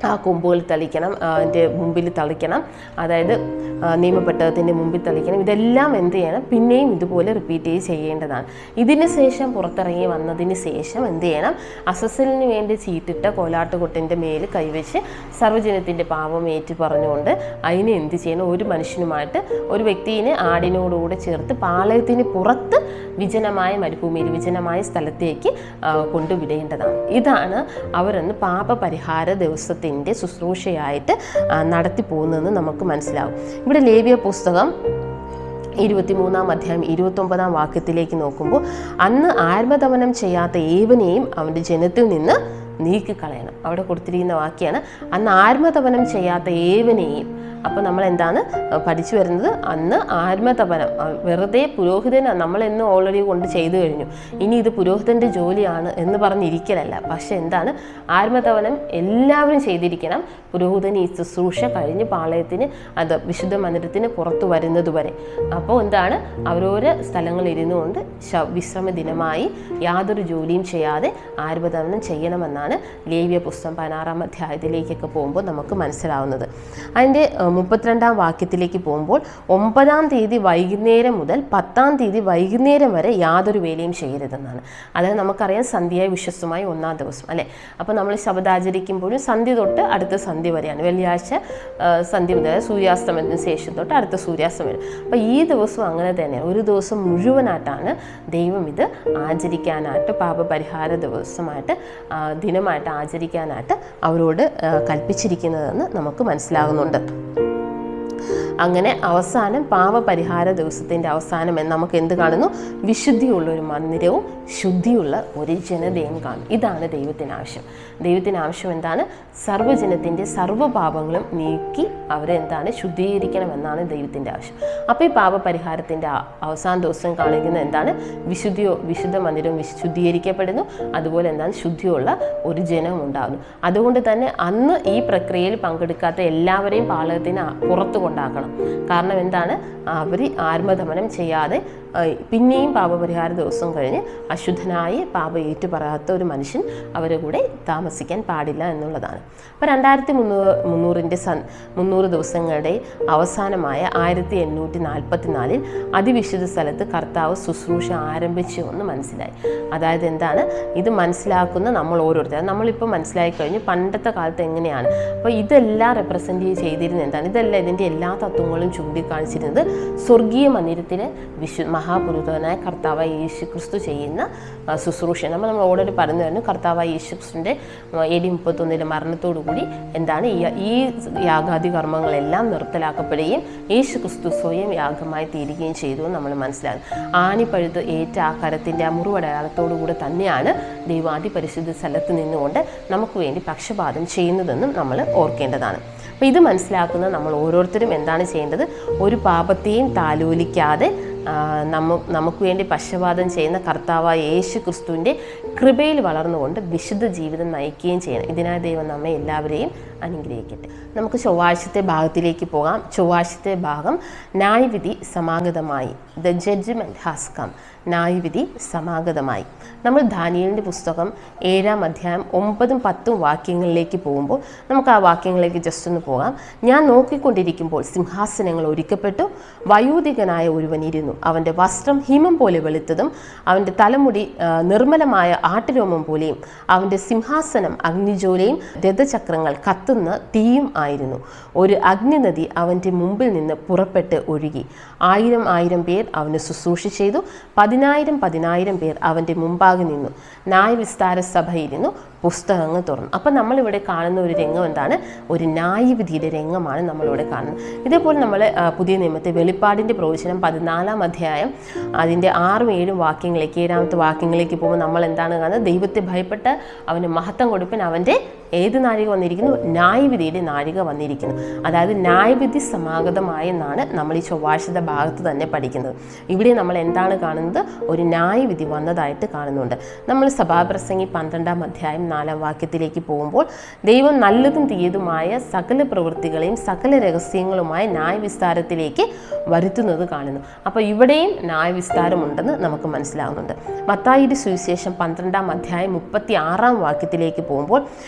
ആ കൊമ്പുകൾ തളിക്കണം, അതിൻ്റെ മുമ്പിൽ തളിക്കണം, അതായത് നിയമപ്പെട്ടകത്തിൻ്റെ മുമ്പിൽ തളിക്കണം. ഇതെല്ലാം എന്ത് ചെയ്യണം? പിന്നെയും ഇതുപോലെ റിപ്പീറ്റ് ചെയ്യേണ്ടതാണ്. ഇതിന് ശേഷം പുറത്തിറങ്ങി വന്നതിന് ശേഷം എന്ത് ചെയ്യണം? അസസ്സലിന് വേണ്ടി ചീട്ടിട്ട കോലാട്ടുകൊട്ടിൻ്റെ മേൽ കൈവച്ച് സർവ്വജനത്തിൻ്റെ പാപം ഏറ്റു പറഞ്ഞുകൊണ്ട് അതിനെ എന്ത് ചെയ്യണം? ഒരു മനുഷ്യനുമായിട്ട് ഒരു വ്യക്തിയെ ആടിനോടുകൂടെ ചേർത്ത് പാളയത്തിന് പുറത്ത് വിജനമായ മരുഭൂമിയിൽ വിജനമായ സ്ഥലത്തേക്ക് കൊണ്ടുവിടേണ്ടതാണ്. ഇതാണ് അവരൊന്ന് പാപപരിഹാര ദിവസത്തിൻ്റെ ശുശ്രൂഷയായിട്ട് നടത്തി പോകുന്നതെന്ന് നമുക്ക് മനസ്സിലാവും. ഇവിടെ ലേവ്യ പുസ്തകം 23-ാം അധ്യായം 29-ാം വാക്യത്തിലേക്ക് നോക്കുമ്പോൾ അന്ന് ആത്മതപനം ചെയ്യാത്ത ഏവനെയും അവൻ്റെ ജനത്തിൽ നിന്ന് നീക്കിക്കളയണം. അവിടെ കൊടുത്തിരിക്കുന്ന വാക്യാണ് അന്ന് ആത്മതപനം ചെയ്യാത്ത ഏവനെയും. അപ്പോൾ നമ്മൾ എന്താണ് പഠിച്ചു വരുന്നത്? അന്ന് ആത്മതപനം വെറുതെ പുരോഹിതൻ നമ്മളെന്ന് ഓൾറെഡി കൊണ്ട് ചെയ്തു കഴിഞ്ഞു, ഇനി ഇത് പുരോഹിതൻ്റെ ജോലിയാണ് എന്ന് പറഞ്ഞിരിക്കലല്ല. പക്ഷെ എന്താണ്? ആത്മതപനം എല്ലാവരും ചെയ്തിരിക്കണം. പുരോഹിതൻ ഈ ശുശ്രൂഷ കഴിഞ്ഞ് പാളയത്തിന് വിശുദ്ധ മന്ദിരത്തിന് പുറത്തു വരുന്നത് വരെ. അപ്പോൾ എന്താണ്? അവരോരോ സ്ഥലങ്ങളിൽ ഇരുന്നുകൊണ്ട് വിശ്രമ ദിനമായി യാതൊരു ജോലിയും ചെയ്യാതെ ആത്മതപനം ചെയ്യണമെന്നാണ് ലേവ്യ പുസ്തകം 16-ാം അധ്യായത്തിലേക്കൊക്കെ പോകുമ്പോൾ നമുക്ക് മനസ്സിലാവുന്നത്. അതിൻ്റെ 32 വാക്യത്തിലേക്ക് പോകുമ്പോൾ 9-ാം തീയതി വൈകുന്നേരം മുതൽ 10-ാം തീയതി വൈകുന്നേരം വരെ യാതൊരു വേലയും ചെയ്യരുതെന്നാണ്. അതായത് നമുക്കറിയാം സന്ധ്യയായ വിശ്വസ്തമായി 1-ാം ദിവസം അല്ലേ. അപ്പോൾ നമ്മൾ ശബദാചരിക്കുമ്പോഴും സന്ധ്യ തൊട്ട് അടുത്ത സന്ധ്യ വരെയാണ്. വെള്ളിയാഴ്ച സന്ധ്യ മുതൽ സൂര്യാസ്തമനത്തിന് ശേഷം തൊട്ട് അടുത്ത സൂര്യാസ്തമനം വരെ. അപ്പോൾ ഈ ദിവസം അങ്ങനെ തന്നെയാണ്. ഒരു ദിവസം മുഴുവനായിട്ടാണ് ദൈവം ഇത് ആചരിക്കാനായിട്ട്, പാപപരിഹാര ദിവസമായിട്ട് ദിനമായിട്ട് ആചരിക്കാനായിട്ട് അവരോട് കൽപ്പിച്ചിരിക്കുന്നതെന്ന് നമുക്ക് മനസ്സിലാകുന്നുണ്ട്. അങ്ങനെ അവസാനം പാപപരിഹാര ദിവസത്തിൻ്റെ അവസാനം നമുക്ക് എന്ത് കാണുന്നു? വിശുദ്ധിയുള്ള ഒരു മന്ദിരവും ശുദ്ധിയുള്ള ഒരു ജനതയും കാണും. ഇതാണ് ദൈവത്തിന് ആവശ്യം. ദൈവത്തിന് ആവശ്യം എന്താണ്? സർവ്വജനത്തിൻ്റെ സർവ്വപാപങ്ങളും നീക്കി അവരെ എന്താണ് ശുദ്ധീകരിക്കണമെന്നാണ് ദൈവത്തിൻ്റെ ആവശ്യം. അപ്പോൾ ഈ പാപപരിഹാരത്തിൻ്റെ അവസാന ദിവസം കാണിക്കുന്നത് എന്താണ്? വിശുദ്ധ മന്ദിരവും ശുദ്ധീകരിക്കപ്പെടുന്നു. അതുപോലെ എന്താണ്? ശുദ്ധിയുള്ള ഒരു ജനവും ഉണ്ടാകുന്നു. അതുകൊണ്ട് തന്നെ അന്ന് ഈ പ്രക്രിയയിൽ പങ്കെടുക്കാത്ത എല്ലാവരെയും പാളയത്തിന് പുറത്തു കൊണ്ടാക്കണം. കാരണം എന്താണ്? അവർ ആത്മദമനം ചെയ്യാതെ പിന്നെയും പാപപരിഹാര ദിവസം കഴിഞ്ഞ് അശുദ്ധനായി പാപം ഏറ്റുപറയാത്ത ഒരു മനുഷ്യൻ അവരുടെ കൂടെ താമസിക്കാൻ പാടില്ല എന്നുള്ളതാണ്. അപ്പോൾ 2300 ദിവസങ്ങളുടെ അവസാനമായ 1844 അതിവിശുദ്ധ സ്ഥലത്ത് കർത്താവ് ശുശ്രൂഷ ആരംഭിച്ചു എന്ന് മനസ്സിലായി. അതായത് എന്താണ്? ഇത് മനസ്സിലാക്കുന്ന നമ്മൾ ഓരോരുത്തരും, നമ്മളിപ്പോൾ മനസ്സിലാക്കി കഴിഞ്ഞു പണ്ടത്തെ കാലത്ത് എങ്ങനെയാണ്. അപ്പോൾ ഇതെല്ലാം റെപ്രസെൻ്റ് ചെയ്തിരുന്നത് എന്താണ്? ഇതെല്ലാം ഇതിൻ്റെ എല്ലാ തത്വങ്ങളും ചൂണ്ടിക്കാണിച്ചിരുന്നത് സ്വർഗീയ മന്ദിരത്തിലെ മഹാപുരോഹിതനായ കർത്താവായ യേശു ക്രിസ്തു ചെയ്യുന്ന ശുശ്രൂഷ. നമ്മൾ ഓൾറെഡി പറഞ്ഞു തരുന്നു. കർത്താവായ യേശു ക്രിസ്തുവിൻ്റെ AD 31 മരണത്തോടു കൂടി എന്താണ് ഈ യാഗാദി കർമ്മങ്ങളെല്ലാം നിർത്തലാക്കപ്പെടുകയും യേശു ക്രിസ്തു സ്വയം യാഗമായി തീരുകയും ചെയ്തു എന്ന് നമ്മൾ മനസ്സിലാകും. ആണിപ്പഴുത്ത് ഏറ്റ ആ കരത്തിൻ്റെ ആ മുറിവടയാളത്തോടു കൂടെ തന്നെയാണ് ദൈവാദി പരിശുദ്ധ സ്ഥലത്ത് നിന്നുകൊണ്ട് നമുക്ക് വേണ്ടി പക്ഷപാതം ചെയ്യുന്നതെന്നും നമ്മൾ ഓർക്കേണ്ടതാണ്. അപ്പോൾ ഇത് മനസ്സിലാക്കുന്ന നമ്മൾ ഓരോരുത്തരും എന്താണ് ചെയ്യേണ്ടത്? ഒരു പാപത്തെയും താലോലിക്കാതെ നമുക്ക് വേണ്ടി പക്ഷപാതം ചെയ്യുന്ന കർത്താവായ യേശു ക്രിസ്തുവിൻ്റെ കൃപയിൽ വളർന്നുകൊണ്ട് വിശുദ്ധ ജീവിതം നയിക്കുകയും ചെയ്യണം. ഇതിനായി ദൈവം നമ്മെ എല്ലാവരെയും അനുഗ്രഹിക്കട്ടെ. നമുക്ക് ചൊവ്വാഴ്ചത്തെ ഭാഗത്തിലേക്ക് പോകാം. ചൊവ്വാഴ്ചത്തെ ഭാഗം ന്യായവിധി സമാഗതമായി. The judgement has come. ന്യായവിധി സമാഗതമായി. നമ്മൾ ദാനിയേലിൻ്റെ പുസ്തകം 7-ാം അധ്യായം 9-ഉം 10-ഉം വാക്യങ്ങളിലേക്ക് പോകുമ്പോൾ നമുക്ക് ആ വാക്യങ്ങളിലേക്ക് ജസ്റ്റ് ഒന്ന് പോകാം. ഞാൻ നോക്കിക്കൊണ്ടിരിക്കുമ്പോൾ സിംഹാസനങ്ങൾ ഒരുക്കപ്പെട്ടു, വയോധികനായ ഒരുവൻ ഇരുന്നു. അവൻ്റെ വസ്ത്രം ഹിമം പോലെ വെളുത്തതും അവൻ്റെ തലമുടി നിർമ്മലമായ ആട്ടുരോമം പോലെയും അവൻ്റെ സിംഹാസനം അഗ്നിജ്വാലയും രഥചക്രങ്ങൾ കത്തുന്ന തീയും ആയിരുന്നു. ഒരു അഗ്നിനദി അവൻ്റെ മുമ്പിൽ നിന്ന് പുറപ്പെട്ട് ഒഴുകി. 1000 പേർ അവന് ശുശ്രൂഷ ചെയ്തു. 10,000 പേർ അവൻ്റെ മുമ്പാകെ നിന്നു. ന്യായവിസ്താര സഭയിരുന്നു. പുസ്തകങ്ങൾ തുറന്നു. അപ്പം നമ്മളിവിടെ കാണുന്ന ഒരു രംഗം എന്താണ്? ഒരു ന്യായവിധിയുടെ രംഗമാണ് നമ്മളിവിടെ കാണുന്നത്. ഇതേപോലെ നമ്മൾ പുതിയ നിയമത്തെ വെളിപ്പാടിൻ്റെ പ്രവചനം 14-ാം അധ്യായം അതിൻ്റെ 6-ഉം 7-ഉം വാക്യങ്ങളിലേക്ക് 7-ാമത്തെ വാക്യങ്ങളിലേക്ക് പോകുമ്പോൾ നമ്മൾ എന്താണ് കാണുന്നത്? ദൈവത്തെ ഭയപ്പെട്ട് അവന് മഹത്വം കൊടുപ്പിൻ അവൻ്റെ ഏത് നാഴിക വന്നിരിക്കുന്നു? ന്യായവിധിയുടെ നാഴിക വന്നിരിക്കുന്നു. അതായത് ന്യായവിധി സമാഗതമായെന്നാണ് നമ്മൾ ഈ ചൊവ്വാഴ്ചത്തെ ഭാഗത്ത് തന്നെ പഠിക്കുന്നത്. ഇവിടെ നമ്മൾ എന്താണ് കാണുന്നത്? ഒരു ന്യായവിധി വന്നതായിട്ട് കാണുന്നുണ്ട്. നമ്മൾ സഭാപ്രസംഗി 12-ാം അധ്യായം 4-ാം വാക്യത്തിലേക്ക് പോകുമ്പോൾ ദൈവം നല്ലതും തീയതുമായ സകല പ്രവൃത്തികളെയും സകല രഹസ്യങ്ങളുമായ ന്യായവിസ്താരത്തിലേക്ക് വരുത്തുന്നത് കാണുന്നു. അപ്പോൾ ഇവിടെയും ന്യായവിസ്താരമുണ്ടെന്ന് നമുക്ക് മനസ്സിലാകുന്നുണ്ട്. മത്തായിയുടെ സുവിശേഷം 12-ാം അധ്യായം 36-ാം വാക്യത്തിലേക്ക് പോകുമ്പോൾ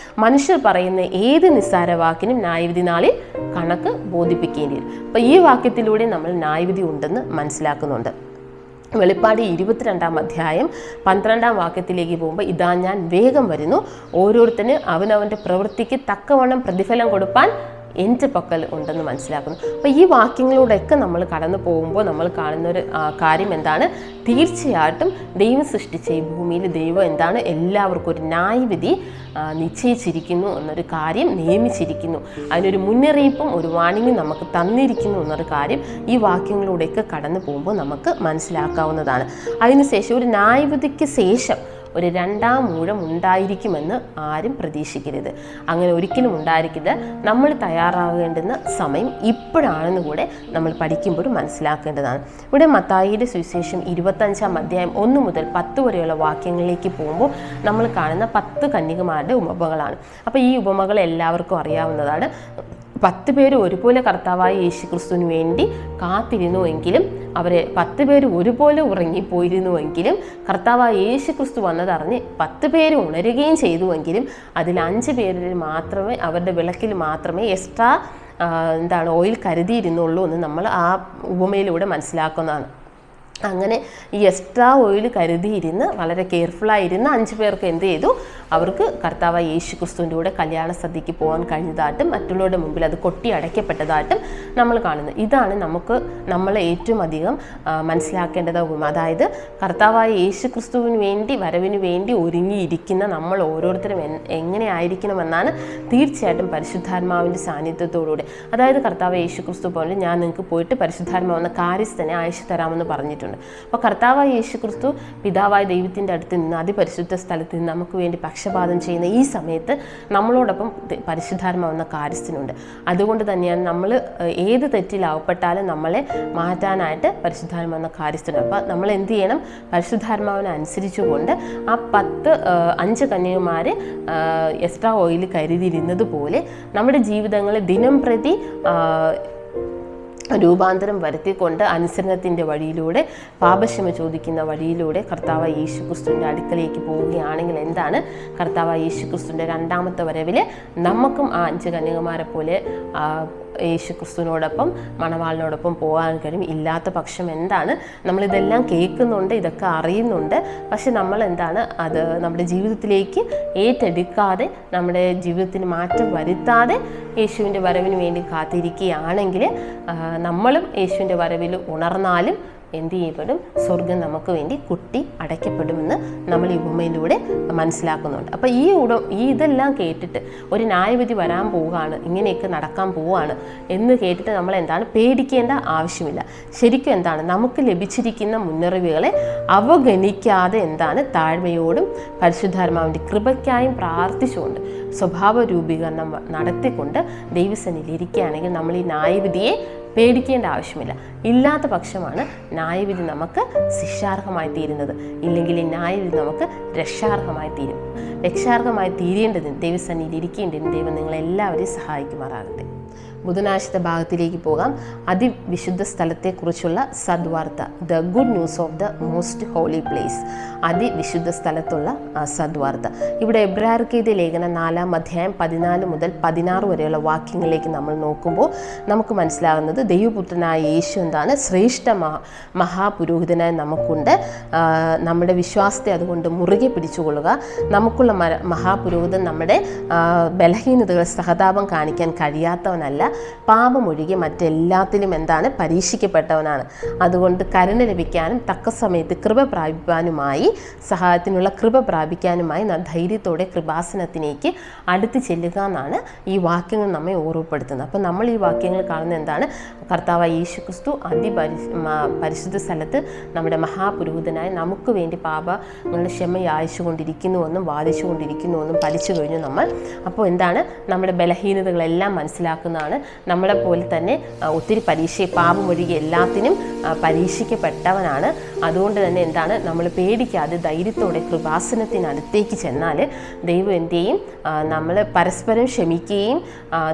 മനുഷ്യർ പറയുന്ന ഏത് നിസ്സാര വാക്കിനും ന്യായവിധി നാളിൽ കണക്ക് ബോധിപ്പിക്കേണ്ടി വരും. അപ്പോൾ ഈ വാക്യത്തിലൂടെ നമ്മൾ ന്യായവിധി ഉണ്ടെന്ന് മനസ്സിലാക്കുന്നുണ്ട്. വെളിപ്പാട് 22-ാം അധ്യായം 12-ാം വാക്യത്തിലേക്ക് പോകുമ്പോൾ ഇതാ ഞാൻ വേഗം വരുന്നു, ഓരോരുത്തന് അവനവൻ്റെ പ്രവൃത്തിക്ക് തക്കവണ്ണം പ്രതിഫലം കൊടുപ്പാൻ എൻ്റെ പക്കൽ ഉണ്ടെന്ന് മനസ്സിലാക്കുന്നു. അപ്പോൾ ഈ വാക്യങ്ങളിലൂടെയൊക്കെ നമ്മൾ കടന്നു പോകുമ്പോൾ നമ്മൾ കാണുന്നൊരു കാര്യം എന്താണ്? തീർച്ചയായിട്ടും ദൈവം സൃഷ്ടിച്ച ഈ ഭൂമിയിൽ ദൈവം എന്താണ്? എല്ലാവർക്കും ഒരു ന്യായവിധി നിശ്ചയിച്ചിരിക്കുന്നു എന്നൊരു കാര്യം, നിയമിച്ചിരിക്കുന്നു. അതിനൊരു മുന്നറിയിപ്പും ഒരു വാണിംഗും നമുക്ക് തന്നിരിക്കുന്നു എന്നൊരു കാര്യം ഈ വാക്യങ്ങളിലൂടെയൊക്കെ കടന്നു പോകുമ്പോൾ നമുക്ക് മനസ്സിലാക്കാവുന്നതാണ്. അതിനുശേഷം ഒരു ന്യായവിധിക്ക് ശേഷം ഒരു 2ാം ഊഴം ഉണ്ടായിരിക്കുമെന്ന് ആരും പ്രതീക്ഷിക്കരുത്. അങ്ങനെ ഒരിക്കലും ഉണ്ടായിരിക്കില്ല. നമ്മൾ തയ്യാറാകേണ്ടുന്ന സമയം ഇപ്പോഴാണെന്ന് കൂടെ നമ്മൾ പഠിക്കുമ്പോൾ മനസ്സിലാക്കേണ്ടതാണ്. ഇവിടെ മത്തായിയുടെ സുവിശേഷം 25-ാം അധ്യായം 1 മുതൽ 10 വരെയുള്ള വാക്യങ്ങളിലേക്ക് പോകുമ്പോൾ നമ്മൾ കാണുന്ന 10 കന്യകമാരുടെ ഉപമകളാണ്. അപ്പോൾ ഈ ഉപമകൾ എല്ലാവർക്കും അറിയാവുന്നതാണ്. 10 പേര് ഒരുപോലെ കർത്താവായ യേശു ക്രിസ്തുവിന് വേണ്ടി കാത്തിരുന്നുവെങ്കിലും, അവരെ 10 പേര് ഒരുപോലെ ഉറങ്ങിപ്പോയിരുന്നുവെങ്കിലും, കർത്താവായ യേശു ക്രിസ്തു വന്നതറിഞ്ഞ് 10 പേര് ഉണരുകയും ചെയ്തുവെങ്കിലും അതിൽ 5 പേരിൽ മാത്രമേ, അവരുടെ വിളക്കിൽ മാത്രമേ എക്സ്ട്രാ എന്താണ് ഓയിൽ കരുതിയിരുന്നുള്ളൂ എന്ന് നമ്മൾ ആ ഉപമയിലൂടെ മനസ്സിലാക്കുന്നതാണ്. അങ്ങനെ ഈ എക്സ്ട്രാ ഓയിൽ കരുതിയിരുന്ന് വളരെ കെയർഫുള്ളായിരുന്ന 5 പേർക്ക് എന്ത് ചെയ്തു? അവർക്ക് കർത്താവായ യേശു ക്രിസ്തുവിൻ്റെ കൂടെ കല്യാണ സദ്യക്ക് പോകാൻ കഴിഞ്ഞതായിട്ടും മറ്റുള്ളവരുടെ മുമ്പിൽ അത് കൊട്ടി അടയ്ക്കപ്പെട്ടതായിട്ടും നമ്മൾ കാണുന്നത്. ഇതാണ് നമ്മൾ ഏറ്റവും അധികം മനസ്സിലാക്കേണ്ടത്. അതായത് കർത്താവായ യേശു ക്രിസ്തുവിന് വേണ്ടി വരവിന് വേണ്ടി ഒരുങ്ങിയിരിക്കുന്ന നമ്മൾ ഓരോരുത്തരും എങ്ങനെ ആയിരിക്കണമെന്നാണ് തീർച്ചയായിട്ടും പരിശുദ്ധാത്മാവിൻ്റെ സാന്നിധ്യത്തോടുകൂടെ. അതായത് കർത്താവ് യേശു ക്രിസ്തു പോലെ ഞാൻ നിങ്ങൾക്ക് പോയിട്ട് പരിശുദ്ധാത്മാവെന്ന കാര്യസ്ഥനെ അയച്ചു തരാമെന്ന് പറഞ്ഞിട്ടുണ്ട്. അപ്പോൾ കർത്താവായ യേശു ക്രിസ്തു പിതാവായ ദൈവത്തിൻ്റെ അടുത്ത് നിന്ന് അതിപരിശുദ്ധ സ്ഥലത്ത് നിന്ന് നമുക്ക് വേണ്ടി പക്ഷപാതം ചെയ്യുന്ന ഈ സമയത്ത് നമ്മളോടൊപ്പം പരിശുദ്ധാത്മാവെന്ന കാര്യസ്ഥനുണ്ട്. അതുകൊണ്ട് തന്നെയാണ് നമ്മൾ ഏത് തെറ്റിലാവപ്പെട്ടാലും നമ്മളെ മാറ്റാനായിട്ട് പരിശുദ്ധാത്മാവെന്ന കാര്യസ്ഥനുണ്ട്. അപ്പോൾ നമ്മൾ എന്ത് ചെയ്യണം? പരിശുദ്ധാത്മാവിനെ അനുസരിച്ചുകൊണ്ട് ആ 5 കന്യകമാരെ എക്സ്ട്രാ ഓയിൽ കരുതിയിരുന്നത് പോലെ നമ്മുടെ ജീവിതങ്ങളിൽ ദിനം പ്രതി രൂപാന്തരം വരുത്തിക്കൊണ്ട് അനുസരണത്തിൻ്റെ വഴിയിലൂടെ പാപക്ഷമ ചോദിക്കുന്ന വഴിയിലൂടെ കർത്താവായ യേശു ക്രിസ്തുവിൻ്റെ അടുക്കലേക്ക് പോവുകയാണെങ്കിൽ എന്താണ്? കർത്താവായ യേശു ക്രിസ്തുവിൻ്റെ 2ാമത്തെ വരവിൽ നമുക്കും ആ 5 കന്യകമാരെ പോലെ യേശു ക്രിസ്തുവിനോടൊപ്പം മണവാളിനോടൊപ്പം പോകാൻ കഴിയും. ഇല്ലാത്ത പക്ഷം എന്താണ്? നമ്മളിതെല്ലാം കേൾക്കുന്നുണ്ട്, ഇതൊക്കെ അറിയുന്നുണ്ട്, പക്ഷെ നമ്മൾ എന്താണ് അത് നമ്മുടെ ജീവിതത്തിലേക്ക് ഏറ്റെടുക്കാതെ നമ്മുടെ ജീവിതത്തിന് മാറ്റം വരുത്താതെ യേശുവിൻ്റെ വരവിന് വേണ്ടി കാത്തിരിക്കുകയാണെങ്കിൽ നമ്മളും യേശുവിൻ്റെ വരവിൽ ഉണർന്നാലും എന്ത് ചെയ്യപ്പെടും? സ്വർഗം നമുക്ക് വേണ്ടി കുട്ടി അടയ്ക്കപ്പെടുമെന്ന് നമ്മൾ ഈ ഉപമയിലൂടെ മനസ്സിലാക്കുന്നുണ്ട്. അപ്പോൾ ഇതെല്ലാം കേട്ടിട്ട് ഒരു ന്യായവിധി വരാൻ പോവുകയാണ്, ഇങ്ങനെയൊക്കെ നടക്കാൻ പോവുകയാണ് എന്ന് കേട്ടിട്ട് നമ്മൾ എന്താണ് പേടിക്കേണ്ട ആവശ്യമില്ല. ശരിക്കും എന്താണ് നമുക്ക് ലഭിച്ചിരിക്കുന്ന മുന്നറിവുകളെ അവഗണിക്കാതെ എന്താണ് താഴ്മയോടും പരിശുദ്ധാത്മാവിൻ്റെ കൃപയ്ക്കായും പ്രാർത്ഥിച്ചുകൊണ്ട് സ്വഭാവ രൂപീകരണം നടത്തിക്കൊണ്ട് ദൈവസന്നിധിയിൽ ഇരിക്കുകയാണെങ്കിൽ നമ്മൾ ഈ ന്യായവിധിയെ പേടിക്കേണ്ട ആവശ്യമില്ല. ഇല്ലാത്ത പക്ഷമാണ് ന്യായവിധി നമുക്ക് ശിക്ഷാർഹമായി തീരുന്നത്. ഇല്ലെങ്കിൽ ഈ ന്യായവിധി നമുക്ക് രക്ഷാർഹമായി തീരും. രക്ഷാർഹമായി തീരേണ്ടതിന് ദൈവസന്നിധിയിൽ ഇരിക്കേണ്ടതിന് ദൈവം നിങ്ങളെല്ലാവരെയും സഹായിക്കുമാറാകട്ടെ. ബുധനാഴ്ചത്തെ ഭാഗത്തിലേക്ക് പോകാം. അതിവിശുദ്ധ സ്ഥലത്തെക്കുറിച്ചുള്ള സദ്വാർത്ത, the good news of the most holy place. അതിവിശുദ്ധ സ്ഥലത്തുള്ള സദ്വാർത്ത. ഇവിടെ എബ്രായർക്ക് എഴുതിയ ലേഖനം 4-ാം അധ്യായം 14 മുതൽ 16 വരെയുള്ള വാക്യങ്ങളിലേക്ക് നമ്മൾ നോക്കുമ്പോൾ നമുക്ക് മനസ്സിലാകുന്നത് ദൈവപുത്രനായ യേശു എന്താണ് ശ്രേഷ്ഠ മഹാപുരോഹിതനായി നമുക്കുണ്ട്. നമ്മുടെ വിശ്വാസത്തെ അതുകൊണ്ട് മുറുകെ പിടിച്ചുകൊള്ളുക. നമുക്കുള്ള മഹാപുരോഹിതൻ നമ്മുടെ ബലഹീനതകൾ സഹതാപം കാണിക്കാൻ കഴിയാത്തവനല്ല, പാപമൊഴികെ മറ്റെല്ലാത്തിലും എന്താണ് പരീക്ഷിക്കപ്പെട്ടവനാണ്. അതുകൊണ്ട് കരുണ ലഭിക്കാനും തക്ക സമയത്ത് കൃപ പ്രാപിക്കാനുമായി സഹായത്തിനുള്ള കൃപ പ്രാപിക്കാനുമായി നാം ധൈര്യത്തോടെ കൃപാസനത്തിലേക്ക് അടുത്ത് ചെല്ലുക എന്നാണ് ഈ വാക്യങ്ങൾ നമ്മെ ഓർമ്മപ്പെടുത്തുന്നത്. അപ്പോൾ നമ്മൾ ഈ വാക്യങ്ങൾ കാണുന്നത് എന്താണ്? കർത്താവായ യേശു ക്രിസ്തു പരിശുദ്ധ സ്ഥലത്ത് നമ്മുടെ മഹാപുരോഹിതനായി നമുക്ക് വേണ്ടി പാപങ്ങളുടെ ക്ഷമ യാചിച്ചു കൊണ്ടിരിക്കുന്നുവെന്നും വാദിച്ചു കൊണ്ടിരിക്കുന്നുവെന്നും പഠിച്ചു കഴിഞ്ഞു നമ്മൾ. അപ്പോൾ എന്താണ് നമ്മുടെ ബലഹീനതകളെല്ലാം മനസ്സിലാക്കുന്നതാണ്. നമ്മളെപ്പോലെ തന്നെ ഒത്തിരി പാപമൊഴികെ എല്ലാത്തിനും പരീക്ഷിക്കപ്പെട്ടവനാണ്. അതുകൊണ്ട് തന്നെ എന്താണ് നമ്മൾ പേടിക്കാതെ ധൈര്യത്തോടെ കൃപാസനത്തിനടുത്തേക്ക് ചെന്നാൽ ദൈവം എന്തെയും നമ്മൾ പരസ്പരം ക്ഷമിക്കുകയും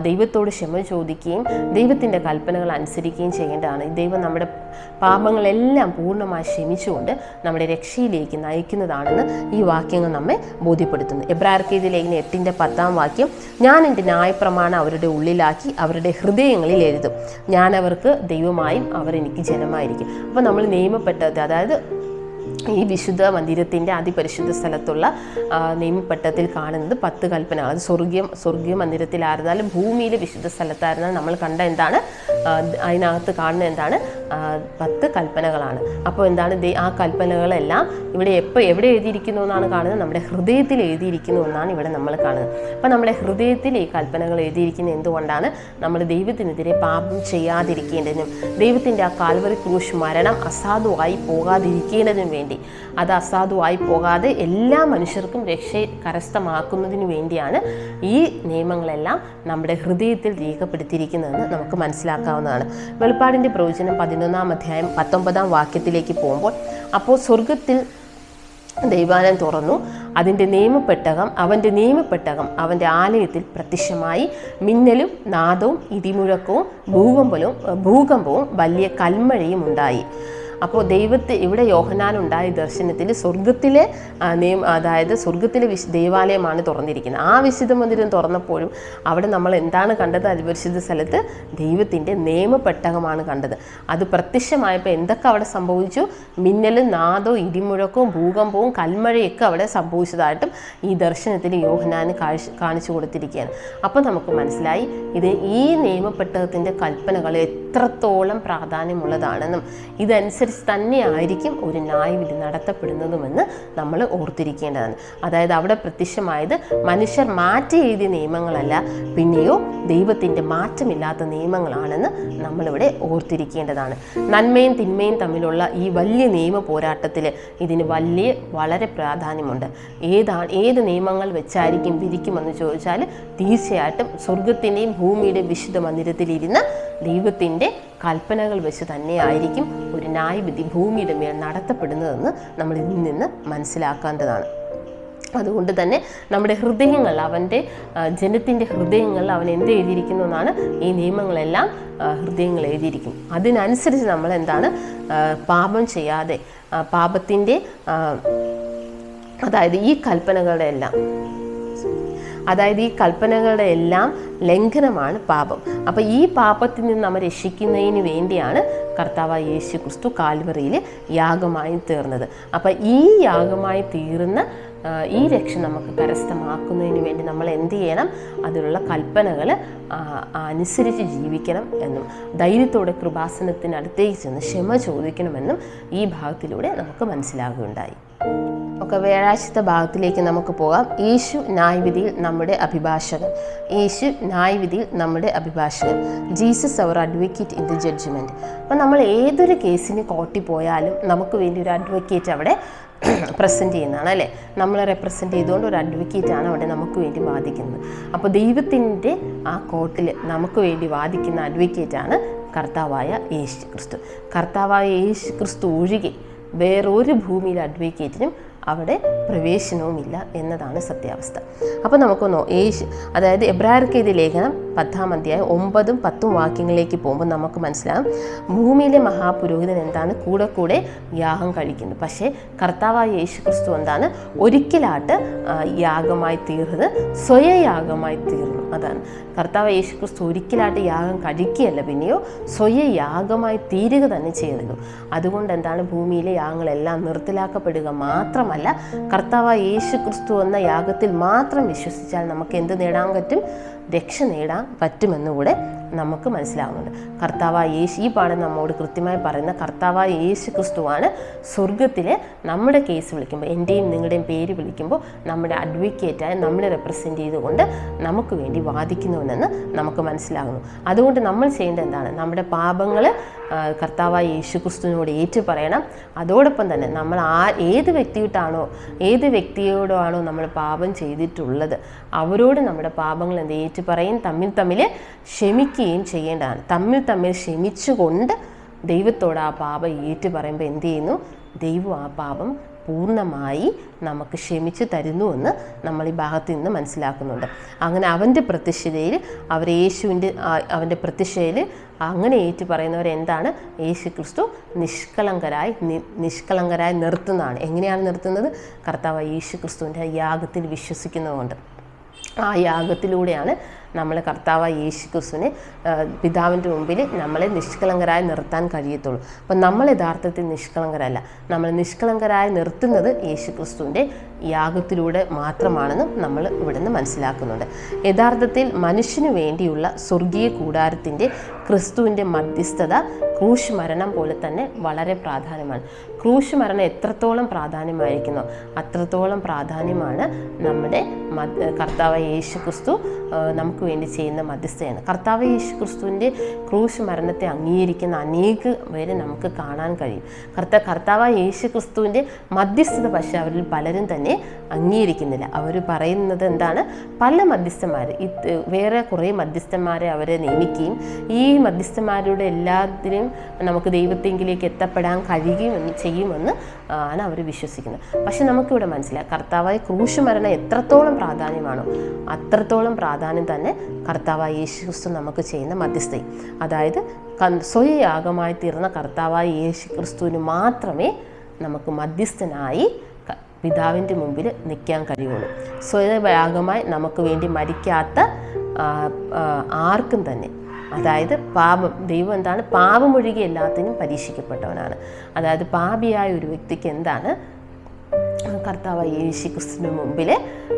ദൈവത്തോട് ക്ഷമ ചോദിക്കുകയും ദൈവത്തിൻ്റെ കൽപ്പനകൾ അനുസരിക്കുകയും ചെയ്യേണ്ടതാണ്. ദൈവം നമ്മുടെ പാപങ്ങളെല്ലാം പൂർണ്ണമായി ക്ഷമിച്ചുകൊണ്ട് നമ്മുടെ രക്ഷയിലേക്ക് നയിക്കുന്നതാണെന്ന് ഈ വാക്യങ്ങൾ നമ്മെ ബോധ്യപ്പെടുത്തുന്നു. എബ്രായർക്ക് എഴുതിയ ലേഖനം 8-ന്റെ 10-ാം വാക്യം, ഞാൻ എൻ്റെ ന്യായപ്രമാണം അവരുടെ ഉള്ളിലാക്കി അവരുടെ ഹൃദയങ്ങളിൽ എഴുതും, ഞാൻ അവർക്ക് ദൈവമായും അവർ എനിക്ക് ജനമായിരിക്കും. അപ്പോൾ നമ്മൾ നിയമപ്പെട്ടത്, അതായത് ഈ വിശുദ്ധ മന്ദിരത്തിൻ്റെ അതിപരിശുദ്ധ സ്ഥലത്തുള്ള നിയമപ്പെട്ടത്തിൽ കാണുന്നത് 10 കൽപ്പനകൾ. അത് സ്വർഗീയ മന്ദിരത്തിലായിരുന്നാലും ഭൂമിയിലെ വിശുദ്ധ സ്ഥലത്തായിരുന്നാലും നമ്മൾ കണ്ട എന്താണ് അതിനകത്ത് കാണുന്നത് എന്താണ് 10 കൽപ്പനകളാണ്. അപ്പോൾ എന്താണ് ആ കൽപ്പനകളെല്ലാം ഇവിടെ എവിടെ എഴുതിയിരിക്കുന്നു എന്നാണ് കാണുന്നത്? നമ്മുടെ ഹൃദയത്തിൽ എഴുതിയിരിക്കുന്നു എന്നാണ് ഇവിടെ നമ്മൾ കാണുന്നത്. അപ്പോൾ നമ്മുടെ ഹൃദയത്തിൽ ഈ കൽപ്പനകൾ എഴുതിയിരിക്കുന്നത് എന്തുകൊണ്ടാണ്? നമ്മൾ ദൈവത്തിനെതിരെ പാപം ചെയ്യാതിരിക്കേണ്ടതിനും ദൈവത്തിൻ്റെ ആ കാൽവറി ക്രൂശ് മരണം അസാധുവായി പോകാതിരിക്കേണ്ടതിനും വേണ്ടി, അത് അസാധുവായി പോകാതെ എല്ലാ മനുഷ്യർക്കും രക്ഷ കരസ്ഥമാക്കുന്നതിന് വേണ്ടിയാണ് ഈ നിയമങ്ങളെല്ലാം നമ്മുടെ ഹൃദയത്തിൽ രേഖപ്പെടുത്തിയിരിക്കുന്നതെന്ന് നമുക്ക് മനസ്സിലാക്കാവുന്നതാണ്. വെളിപ്പാടിൻ്റെ പ്രവചനം 11-ാം അധ്യായം 19-ാം വാക്യത്തിലേക്ക് പോകുമ്പോൾ, അപ്പോൾ സ്വർഗത്തിൽ ദൈവാലയം തുറന്നു, അവൻ്റെ നിയമപ്പെട്ടകം അവൻ്റെ ആലയത്തിൽ പ്രത്യക്ഷമായി. മിന്നലും നാദവും ഇടിമുഴക്കവും ഭൂകമ്പവും വലിയ കൽമഴയും ഉണ്ടായി. അപ്പോൾ ഇവിടെ യോഹന്നാനുണ്ടായ ദർശനത്തിൽ സ്വർഗത്തിലെ അതായത് സ്വർഗത്തിലെ ദേവാലയമാണ് തുറന്നിരിക്കുന്നത്. ആ വിശുദ്ധ മന്ദിരം തുറന്നപ്പോഴും അവിടെ നമ്മൾ എന്താണ് കണ്ടത്? അതിപരിശുദ്ധ സ്ഥലത്ത് ദൈവത്തിൻ്റെ നിയമപ്പെട്ടകമാണ് കണ്ടത്. അത് പ്രത്യക്ഷമായപ്പോൾ എന്തൊക്കെ അവിടെ സംഭവിച്ചു? മിന്നലും നാദവും ഇടിമുഴക്കവും ഭൂകമ്പവും കൽമഴയൊക്കെ അവിടെ സംഭവിച്ചതായിട്ടും ഈ ദർശനത്തിൽ യോഹന്നാന് കാണിച്ചു കൊടുത്തിരിക്കുകയാണ്. അപ്പോൾ നമുക്ക് മനസ്സിലായി ഇത് ഈ നിയമപ്പെട്ടകത്തിൻ്റെ കൽപ്പനകൾ എത്രത്തോളം പ്രാധാന്യമുള്ളതാണെന്നും ഇതനുസരിച്ച് തന്നെയായിരിക്കും ഒരു ന്യായവിധി നടത്തപ്പെടുന്നതുമെന്ന് നമ്മൾ ഓർത്തിരിക്കേണ്ടതാണ്. അതായത് അവിടെ പ്രത്യക്ഷമായത് മനുഷ്യർ മാറ്റി എഴുതിയ നിയമങ്ങളല്ല, പിന്നെയോ ദൈവത്തിൻ്റെ മാറ്റമില്ലാത്ത നിയമങ്ങളാണെന്ന് നമ്മളിവിടെ ഓർത്തിരിക്കേണ്ടതാണ്. നന്മയും തിന്മയും തമ്മിലുള്ള ഈ വലിയ നിയമ പോരാട്ടത്തിൽ ഇതിന് വളരെ പ്രാധാന്യമുണ്ട്. ഏത് നിയമങ്ങൾ വെച്ചായിരിക്കും വിധിക്കുമെന്ന് ചോദിച്ചാൽ തീർച്ചയായിട്ടും സ്വർഗത്തിൻ്റെയും ഭൂമിയുടെയും വിശുദ്ധ മന്ദിരത്തിലിരുന്ന ദൈവത്തിൻ്റെ കൽപ്പനകൾ വെച്ച് തന്നെയായിരിക്കും ഒരു ന്യായവിധി ഭൂമിയുടെ മേൽ നടത്തപ്പെടുന്നതെന്ന് നമ്മൾ ഇതിൽ നിന്ന് മനസ്സിലാക്കേണ്ടതാണ്. അതുകൊണ്ട് തന്നെ നമ്മുടെ ഹൃദയങ്ങൾ, അവൻ്റെ ജനത്തിൻ്റെ ഹൃദയങ്ങളിൽ അവൻ എന്ത് എഴുതിയിരിക്കുന്നു എന്നാണ് ഈ നിയമങ്ങളെല്ലാം ഹൃദയങ്ങൾ എഴുതിയിരിക്കും. അതിനനുസരിച്ച് നമ്മൾ എന്താണ് പാപം ചെയ്യാതെ പാപത്തിൻ്റെ അതായത് ഈ കൽപ്പനകളുടെ എല്ലാം ലംഘനമാണ് പാപം. അപ്പോൾ ഈ പാപത്തിൽ നിന്ന് നമ്മൾ രക്ഷിക്കുന്നതിന് വേണ്ടിയാണ് കർത്താവായ യേശു ക്രിസ്തു കാൽവറിയിൽ യാഗമായി തീർന്നത്. അപ്പോൾ ഈ യാഗമായി തീർന്ന ഈ രക്ഷ നമുക്ക് കരസ്ഥമാക്കുന്നതിന് വേണ്ടി നമ്മൾ എന്ത് ചെയ്യണം? അതിലുള്ള കൽപ്പനകൾ അനുസരിച്ച് ജീവിക്കണം എന്നും ധൈര്യത്തോടെ കൃപാസനത്തിനടുത്തേക്ക് ചെന്ന് ക്ഷമ ചോദിക്കണമെന്നും ഈ ഭാഗത്തിലൂടെ നമുക്ക് മനസ്സിലാകുകയുണ്ടായി. ഒക്കെ വ്യാഴാഴ്ചത്തെ ഭാഗത്തിലേക്ക് നമുക്ക് പോകാം. യേശു ന്യായവിധിയിൽ നമ്മുടെ അഭിഭാഷകൻ. Jesus our advocate in the judgement. അപ്പം നമ്മൾ ഏതൊരു കേസിന് കോർട്ടിൽ പോയാലും നമുക്ക് വേണ്ടി ഒരു അഡ്വക്കേറ്റ് അവിടെ പ്രസൻറ്റ് ചെയ്യുന്നതാണ്, അല്ലേ? നമ്മളെ റെപ്രസെൻറ്റ് ചെയ്തുകൊണ്ട് ഒരു അഡ്വക്കേറ്റാണ് അവിടെ നമുക്ക് വേണ്ടി വാദിക്കുന്നത്. അപ്പോൾ ദൈവത്തിൻ്റെ ആ കോർട്ടിൽ നമുക്ക് വേണ്ടി വാദിക്കുന്ന അഡ്വക്കേറ്റാണ് കർത്താവായ യേശു ക്രിസ്തു. കർത്താവായ യേശു ക്രിസ്തു ഒഴികെ വേറൊരു ഭൂമിയിലെ അഡ്വക്കേറ്റിനും അവിടെ പ്രവേശനവുമില്ല എന്നതാണ് സത്യാവസ്ഥ. അപ്പോൾ നമുക്കൊന്ന് അതായത് എബ്രായർക്ക് എഴുതിയ ലേഖനം 10-ാം അധ്യായം 9-10 വാക്യങ്ങളിലേക്ക് പോകുമ്പോൾ നമുക്ക് മനസ്സിലാകും, ഭൂമിയിലെ മഹാപുരോഹിതൻ എന്താണ് കൂടെ യാഗം കഴിക്കുന്നത്. പക്ഷേ കർത്താവായ യേശു ക്രിസ്തു എന്താണ് ഒരിക്കലായിട്ട് യാഗമായി തീർന്നത്, സ്വയയാഗമായി തീർന്നു. അതാണ് കർത്താവ് യേശു ക്രിസ്തു ഒരിക്കലായിട്ട് യാഗം കഴിക്കുകയല്ല, പിന്നെയോ സ്വയയാഗമായി തീരുക തന്നെ ചെയ്തത്. അതുകൊണ്ട് എന്താണ് ഭൂമിയിലെ യാഗങ്ങളെല്ലാം നിർത്തലാക്കപ്പെടുക മാത്രമല്ല, കർത്താവായ യേശു ക്രിസ്തു എന്ന യാഗത്തിൽ മാത്രം വിശ്വസിച്ചാൽ നമുക്ക് എന്ത് നേടാൻ പറ്റും? രക്ഷ നേടാൻ പറ്റുമെന്നുകൂടെ നമുക്ക് മനസ്സിലാവുന്നുണ്ട്. കർത്താവായ യേശു, ഈ പാഠം നമ്മോട് കൃത്യമായി പറയുന്ന കർത്താവായ യേശു ക്രിസ്തുവാണ് സ്വർഗത്തിൽ നമ്മുടെ കേസ് വിളിക്കുമ്പോൾ, എൻ്റെയും നിങ്ങളുടെയും പേര് വിളിക്കുമ്പോൾ നമ്മുടെ അഡ്വക്കേറ്റായി നമ്മളെ റെപ്രസെൻ്റ് ചെയ്തുകൊണ്ട് നമുക്ക് വേണ്ടി വാദിക്കുന്നുവെന്ന് നമുക്ക് മനസ്സിലാകുന്നു. അതുകൊണ്ട് നമ്മൾ ചെയ്യേണ്ടത് എന്താണ്? നമ്മുടെ പാപങ്ങൾ കർത്താവായ യേശു ക്രിസ്തുവിനോട് ഏറ്റു പറയണം. അതോടൊപ്പം തന്നെ നമ്മൾ ഏത് വ്യക്തിയോടാണോ നമ്മൾ പാപം ചെയ്തിട്ടുള്ളത് അവരോട് നമ്മുടെ പാപങ്ങൾ ഏറ്റു പറയും, തമ്മിൽ ക്ഷമിക്കുകയും ചെയ്യേണ്ടതാണ്. തമ്മിൽ ക്ഷമിച്ചുകൊണ്ട് ദൈവത്തോട് ആ പാപം ഏറ്റു പറയുമ്പോൾ എന്ത് ചെയ്യുന്നു? ദൈവം ആ പാപം പൂർണ്ണമായി നമുക്ക് ക്ഷമിച്ച് തരുന്നുവെന്ന് നമ്മൾ ഈ ഭാഗത്ത് നിന്ന് മനസ്സിലാക്കുന്നുണ്ട്. അങ്ങനെ അവൻ്റെ പ്രത്യക്ഷതയിൽ അവൻ്റെ പ്രത്യക്ഷതയിൽ അങ്ങനെ ഏറ്റു പറയുന്നവരെന്താണ്? യേശു ക്രിസ്തു നിഷ്കളങ്കരായി നിർത്തുന്നതാണ്. എങ്ങനെയാണ് നിർത്തുന്നത്? കർത്താവ് യേശു ക്രിസ്തുവിൻ്റെ യാഗത്തിൽ വിശ്വസിക്കുന്നതുകൊണ്ട്. ആ യാഗത്തിലൂടെയാണ് നമ്മൾ കർത്താവായ യേശു ക്രിസ്തുവിനെ പിതാവിൻ്റെ മുമ്പിൽ നമ്മളെ നിഷ്കളങ്കരായി നിർത്താൻ കഴിയത്തുള്ളൂ. അപ്പം നമ്മൾ യഥാർത്ഥത്തിൽ നിഷ്കളങ്കരല്ല. നമ്മൾ നിഷ്കളങ്കരായി നിർത്തുന്നത് യേശു ക്രിസ്തുവിൻ്റെ യാഗത്തിലൂടെ മാത്രമാണെന്നും നമ്മൾ ഇവിടുന്ന് മനസ്സിലാക്കുന്നുണ്ട്. യഥാർത്ഥത്തിൽ മനുഷ്യന് വേണ്ടിയുള്ള സ്വർഗീയ കൂടാരത്തിൻ്റെ ക്രിസ്തുവിൻ്റെ മധ്യസ്ഥത ക്രൂശ് മരണം പോലെ തന്നെ വളരെ പ്രാധാന്യമാണ്. ക്രൂശ് മരണം എത്രത്തോളം പ്രാധാന്യമായിരിക്കുന്നോ അത്രത്തോളം പ്രാധാന്യമാണ് നമ്മുടെ കർത്താവായ യേശു ക്രിസ്തു നമുക്ക് വേണ്ടി ചെയ്യുന്ന മധ്യസ്ഥയാണ്. കർത്താവ് യേശു ക്രിസ്തുവിൻ്റെ ക്രൂശ് മരണത്തെ അംഗീകരിക്കുന്ന അനേക പേരെ നമുക്ക് കാണാൻ കഴിയും. കർത്താവായ യേശു ക്രിസ്തുവിൻ്റെ മധ്യസ്ഥത പക്ഷേ അവരിൽ പലരും തന്നെ അംഗീകരിക്കുന്നില്ല. അവർ പറയുന്നത് എന്താണ്? പല മധ്യസ്ഥന്മാർ, വേറെ കുറേ മധ്യസ്ഥന്മാരെ അവരെ നിയമിക്കുകയും ഈ മധ്യസ്ഥന്മാരുടെ എല്ലാത്തിനും നമുക്ക് ദൈവത്തെങ്കിലേക്ക് എത്തപ്പെടാൻ കഴിയുമെന്ന് ചെയ്യുമെന്ന് ആണ് അവർ വിശ്വസിക്കുന്നത്. പക്ഷെ നമുക്കിവിടെ മനസ്സിലായി കർത്താവായ ക്രൂശ് മരണം എത്രത്തോളം പ്രാധാന്യമാണോ അത്രത്തോളം പ്രാധാന്യം തന്നെ കർത്താവായ യേശു ക്രിസ്തു നമുക്ക് ചെയ്യുന്ന മധ്യസ്ഥയും. അതായത് സ്വയയാഗമായി തീർന്ന കർത്താവായ യേശു ക്രിസ്തുവിന് മാത്രമേ നമുക്ക് മധ്യസ്ഥനായി പിതാവിൻ്റെ മുമ്പിൽ നിൽക്കാൻ കഴിയുള്ളൂ. സ്വയയാഗമായി നമുക്ക് വേണ്ടി മരിക്കാത്ത ആർക്കും തന്നെ, അതായത് ദൈവം എന്താണ്, പാപമൊഴികെ എല്ലാത്തിനും പരീക്ഷിക്കപ്പെട്ടവനാണ്. അതായത് പാപിയായ ഒരു വ്യക്തിക്ക് എന്താണ് കർത്താവായ യേശു ക്രിസ്തുവിന് മുമ്പിൽ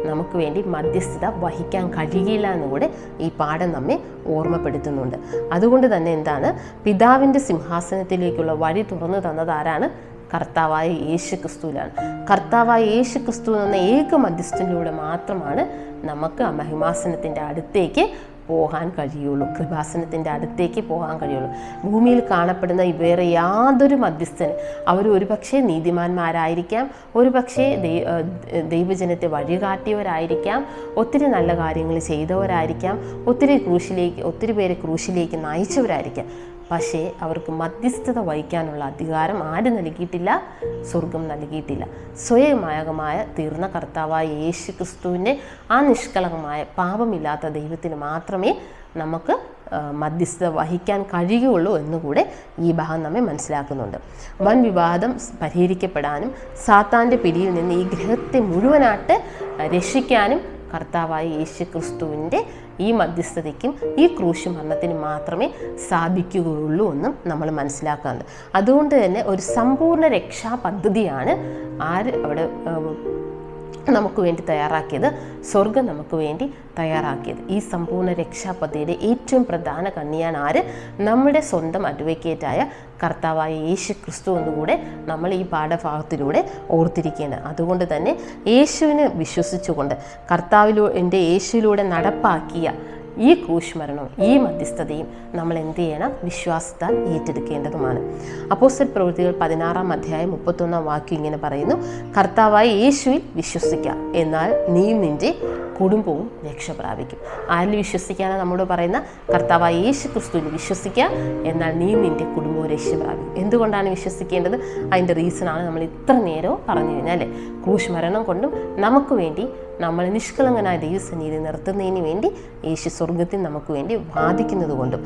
നമുക്ക് വേണ്ടി മധ്യസ്ഥത വഹിക്കാൻ കഴിയില്ല എന്നുകൂടെ ഈ പാഠം നമ്മെ ഓർമ്മപ്പെടുത്തുന്നുണ്ട്. അതുകൊണ്ട് തന്നെ എന്താണ്, പിതാവിൻ്റെ സിംഹാസനത്തിലേക്കുള്ള വഴി തുറന്നു തന്നത് ആരാണ്? കർത്താവായ യേശു ക്രിസ്തുവിലാണ്. കർത്താവായ യേശു ക്രിസ്തു എന്ന ഏക മധ്യസ്ഥനിലൂടെ മാത്രമാണ് നമുക്ക് ആ മഹിമാസനത്തിൻ്റെ അടുത്തേക്ക് പോകാൻ കഴിയുള്ളൂ, കൃപാസനത്തിൻ്റെ അടുത്തേക്ക് പോകാൻ കഴിയുള്ളൂ. ഭൂമിയിൽ കാണപ്പെടുന്ന വേറെ യാതൊരു മധ്യസ്ഥന് അവർ ഒരുപക്ഷെ നീതിമാന്മാരായിരിക്കാം, ഒരുപക്ഷെ ദൈവജനത്തെ വഴികാട്ടിയവരായിരിക്കാം, ഒത്തിരി നല്ല കാര്യങ്ങൾ ചെയ്തവരായിരിക്കാം, ഒത്തിരി പേരെ ക്രൂശിലേക്ക് നയിച്ചവരായിരിക്കാം. പക്ഷേ അവർക്ക് മധ്യസ്ഥത വഹിക്കാനുള്ള അധികാരം ആര് നൽകിയിട്ടില്ല? സ്വർഗം നൽകിയിട്ടില്ല. സ്വയമായകമായ തീർന്ന കർത്താവായ യേശു ക്രിസ്തുവിൻ്റെ ആ നിഷ്കളങ്കമായ പാപമില്ലാത്ത ദൈവത്തിന് മാത്രമേ നമുക്ക് മധ്യസ്ഥത വഹിക്കാൻ കഴിയുകയുള്ളൂ എന്നുകൂടെ ഈ ഭാഗം നമ്മെ മനസ്സിലാക്കുന്നുണ്ട്. വൻ വിവാദം പരിഹരിക്കപ്പെടാനും സാത്താൻ്റെ പിടിയിൽ നിന്ന് ഈ ഗ്രഹത്തെ മുഴുവനായിട്ട് രക്ഷിക്കാനും കർത്താവായ യേശു ക്രിസ്തുവിൻ്റെ ഈ മധ്യസ്ഥതയ്ക്കും ഈ ക്രൂശ് മരണത്തിന് മാത്രമേ സാധിക്കുകയുള്ളൂ എന്നും നമ്മൾ മനസ്സിലാക്കാറുണ്ട്. അതുകൊണ്ട് തന്നെ ഒരു സമ്പൂർണ്ണ രക്ഷാ പദ്ധതിയാണ് അവിടെ നമുക്ക് വേണ്ടി തയ്യാറാക്കിയത്, സ്വർഗം നമുക്ക് വേണ്ടി തയ്യാറാക്കിയത്. ഈ സമ്പൂർണ്ണ രക്ഷാപദ്ധതിയുടെ ഏറ്റവും പ്രധാന കണ്ണിയാണ് ആര്? നമ്മുടെ സ്വന്തം അഡ്വക്കേറ്റായ കർത്താവായ യേശു ക്രിസ്തു എന്നുകൂടെ നമ്മൾ ഈ പാഠഭാഗത്തിലൂടെ ഓർത്തിരിക്കേണ്ടത്. അതുകൊണ്ട് തന്നെ യേശുവിനെ വിശ്വസിച്ചുകൊണ്ട് എൻ്റെ യേശുവിലൂടെ നടപ്പാക്കിയ ഈ ക്രൂശ് ഈ മധ്യസ്ഥതയും നമ്മൾ എന്ത് ചെയ്യണം? വിശ്വാസത്താൽ ഏറ്റെടുക്കേണ്ടതുമാണ്. അപ്പോസ്തല പ്രവൃത്തികൾ 16-ാം അധ്യായം 31-ാം വാക്യം ഇങ്ങനെ പറയുന്നു, കർത്താവായ യേശുവിൽ വിശ്വസിക്കുക, എന്നാൽ നീ നിൻ്റെ കുടുംബവും രക്ഷ പ്രാപിക്കും. ആരിൽ വിശ്വസിക്കാനാണ് നമ്മോട് പറയുന്ന? കർത്താവായ യേശു ക്രിസ്തുവിൽ വിശ്വസിക്കുക, എന്നാൽ നീ നിൻ്റെ കുടുംബവും രക്ഷ പ്രാപിക്കും. എന്തുകൊണ്ടാണ് വിശ്വസിക്കേണ്ടത്? അതിൻ്റെ റീസണാണ് നമ്മൾ ഇത്ര നേരവും പറഞ്ഞു കഴിഞ്ഞാൽ അല്ലേ? ക്രൂശ് മരണം കൊണ്ടും നമുക്ക് വേണ്ടി നമ്മൾ നിഷ്കളങ്കനായ ദൈവസന്നിധി നിർത്തുന്നതിന് വേണ്ടി യേശു സ്വർഗത്തിൽ നമുക്ക് വേണ്ടി വാദിക്കുന്നത് കൊണ്ടും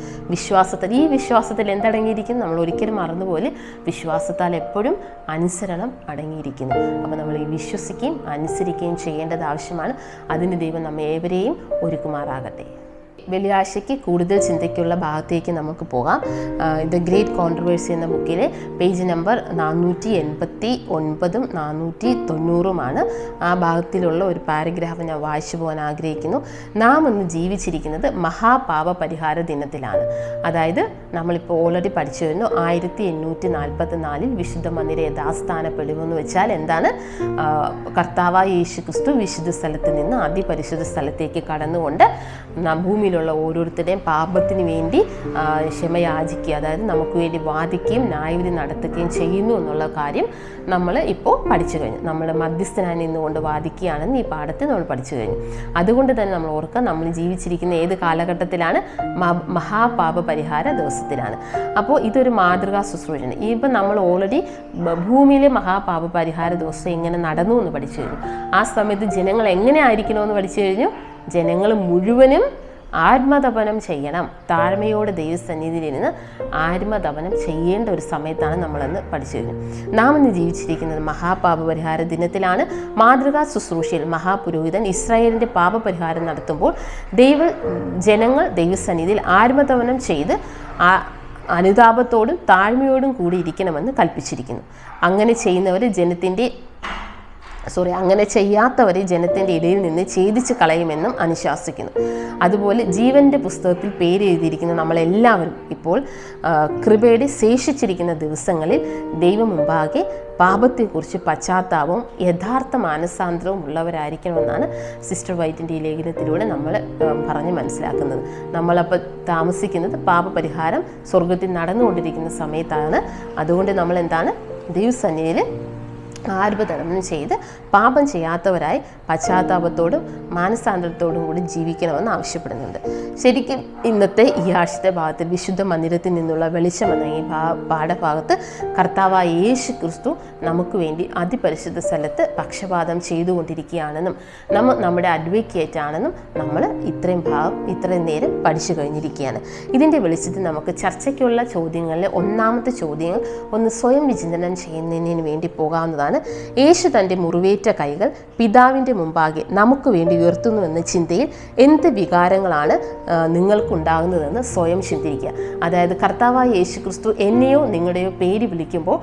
ഈ വിശ്വാസത്തിൽ എന്തടങ്ങിയിരിക്കുന്നു? നമ്മൾ ഒരിക്കലും മറന്നുപോലെ വിശ്വാസത്താൽ എപ്പോഴും അനുസരണം അടങ്ങിയിരിക്കുന്നു. അപ്പോൾ നമ്മൾ ഈ വിശ്വസിക്കുകയും അനുസരിക്കുകയും ചെയ്യേണ്ടത് ആവശ്യമാണ്. അതിന് ദൈവം നമ്മെ ഏവരെയും ഒരുക്കുമാറാകട്ടെ. വെള്ളിയാഴ്ചയ്ക്ക് കൂടുതൽ ചിന്തയ്ക്കുള്ള ഭാഗത്തേക്ക് നമുക്ക് പോകാം. ദ ഗ്രേറ്റ് കോൺട്രവേഴ്സി എന്ന ബുക്കിലെ പേജ് നമ്പർ 489 490 ആ ഭാഗത്തിലുള്ള ഒരു പാരഗ്രാഫ് ഞാൻ വായിച്ചു പോകാൻ ആഗ്രഹിക്കുന്നു. നാം ഇന്ന് ജീവിച്ചിരിക്കുന്നത് മഹാപാപ പരിഹാര ദിനത്തിലാണ്. അതായത് നമ്മളിപ്പോൾ ഓൾറെഡി പഠിച്ചു വരുന്നു 1844 വിശുദ്ധ മന്ദിരം യഥാസ്ഥാനപ്പെടുമെന്ന് വെച്ചാൽ എന്താണ്? കർത്താവായ യേശു ക്രിസ്തു വിശുദ്ധ സ്ഥലത്ത് നിന്ന് അതിപരിശുദ്ധ സ്ഥലത്തേക്ക് കടന്നുകൊണ്ട് ഭൂമിയിലുള്ള ഓരോരുത്തരുടെയും പാപത്തിന് വേണ്ടി ക്ഷമയാചിക്കുക, അതായത് നമുക്ക് വേണ്ടി വാദിക്കുകയും ന്യായവിധി നടത്തുകയും ചെയ്യുന്നു എന്നുള്ള കാര്യം നമ്മൾ ഇപ്പോൾ പഠിച്ചു കഴിഞ്ഞു. നമ്മൾ മധ്യസ്ഥനായി നിന്നുകൊണ്ട് വാദിക്കുകയാണെന്ന് ഈ പാഠത്തിൽ നമ്മൾ പഠിച്ചു കഴിഞ്ഞു. അതുകൊണ്ട് തന്നെ നമ്മൾ ഓർക്കുക, നമ്മൾ ജീവിച്ചിരിക്കുന്ന ഏത് കാലഘട്ടത്തിലാണ്? മഹാപാപ പരിഹാര ദിവസത്തിലാണ്. അപ്പോൾ ഇതൊരു മാതൃകാ ശുശ്രൂഷയാണ്. ഇപ്പം നമ്മൾ ഓൾറെഡി ഭൂമിയിലെ മഹാപാപ പരിഹാര ദിവസം എങ്ങനെ നടന്നു എന്ന് പഠിച്ചു കഴിഞ്ഞു. ആ സമയത്ത് ജനങ്ങൾ എങ്ങനെ ആയിരിക്കണമെന്ന് പഠിച്ചു കഴിഞ്ഞു. ജനങ്ങൾ മുഴുവനും ആത്മതപനം ചെയ്യണം, താഴ്മയോടെ ദൈവസന്നിധിയിലിരുന്ന് ആത്മതപനം ചെയ്യേണ്ട ഒരു സമയത്താണ് നമ്മളെന്ന് പഠിച്ചു കഴിഞ്ഞു. നാം ഇന്ന് ജീവിച്ചിരിക്കുന്നത് മഹാപാപ പരിഹാര ദിനത്തിലാണ്. മാതൃകാ ശുശ്രൂഷയിൽ മഹാപുരോഹിതൻ ഇസ്രായേലിൻ്റെ പാപപരിഹാരം നടത്തുമ്പോൾ ജനങ്ങൾ ദൈവസന്നിധിയിൽ ആത്മതപനം ചെയ്ത് അനുതാപത്തോടും താഴ്മയോടും കൂടി ഇരിക്കണമെന്ന് കൽപ്പിച്ചിരിക്കുന്നു. അങ്ങനെ ചെയ്യാത്തവരെ ജനത്തിൻ്റെ ഇടയിൽ നിന്ന് ഛേദിച്ച് കളയുമെന്നും അനുശാസിക്കുന്നു. അതുപോലെ ജീവൻ്റെ പുസ്തകത്തിൽ പേര് എഴുതിയിരിക്കുന്ന നമ്മളെല്ലാവരും ഇപ്പോൾ കൃപയുടെ ശേഷിച്ചിരിക്കുന്ന ദിവസങ്ങളിൽ ദൈവം മുമ്പാകെ പാപത്തെക്കുറിച്ച് പശ്ചാത്താപവും യഥാർത്ഥ മാനസാന്തരവും ഉള്ളവരായിരിക്കണമെന്നാണ് സിസ്റ്റർ വൈറ്റിൻ്റെ ഈ ലേഖനത്തിലൂടെ നമ്മൾ പറഞ്ഞ് മനസ്സിലാക്കുന്നത്. നമ്മളപ്പോൾ താമസിക്കുന്നത് പാപപരിഹാരം സ്വർഗത്തിൽ നടന്നുകൊണ്ടിരിക്കുന്ന സമയത്താണ്. അതുകൊണ്ട് നമ്മൾ എന്താണ്? ദൈവസന്നിധിയിൽ ആർഭതനം ചെയ്ത് പാപം ചെയ്യാത്തവരായി പശ്ചാത്താപത്തോടും മാനസാന്തരത്തോടും കൂടി ജീവിക്കണമെന്ന് ആവശ്യപ്പെടുന്നുണ്ട്. ശരിക്കും ഇന്നത്തെ ഈ ആഴ്ചത്തെ ഭാഗത്തിൽ വിശുദ്ധ മന്ദിരത്തിൽ നിന്നുള്ള വെളിച്ചമെന്ന ഈ പാഠഭാഗത്ത് കർത്താവായ യേശു ക്രിസ്തു നമുക്ക് വേണ്ടി അതിപരിശുദ്ധ സ്ഥലത്ത് പക്ഷപാതം ചെയ്തുകൊണ്ടിരിക്കുകയാണെന്നും നമ്മുടെ അഡ്വക്കേറ്റ് ആണെന്നും നമ്മൾ ഇത്രയും നേരം പഠിച്ചു കഴിഞ്ഞിരിക്കുകയാണ്. ഇതിൻ്റെ വെളിച്ചത്തിൽ നമുക്ക് ചർച്ചയ്ക്കുള്ള ചോദ്യങ്ങളിലെ ഒന്നാമത്തെ ചോദ്യങ്ങൾ ഒന്ന് സ്വയം വിചിന്തനം ചെയ്യുന്നതിന് വേണ്ടി പോകാവുന്നതാണ്. യേശു തൻ്റെ മുറിവേറ്റ കൈകൾ പിതാവിൻ്റെ മുമ്പാകെ നമുക്ക് വേണ്ടി ഉയർത്തുന്നുവെന്ന ചിന്തയിൽ എന്ത് വികാരങ്ങളാണ് നിങ്ങൾക്കുണ്ടാകുന്നതെന്ന് സ്വയം ചിന്തിക്കുക. അതായത് കർത്താവായ യേശു ക്രിസ്തു എന്നെയോ നിങ്ങളുടെയോ പേര് വിളിക്കുമ്പോൾ,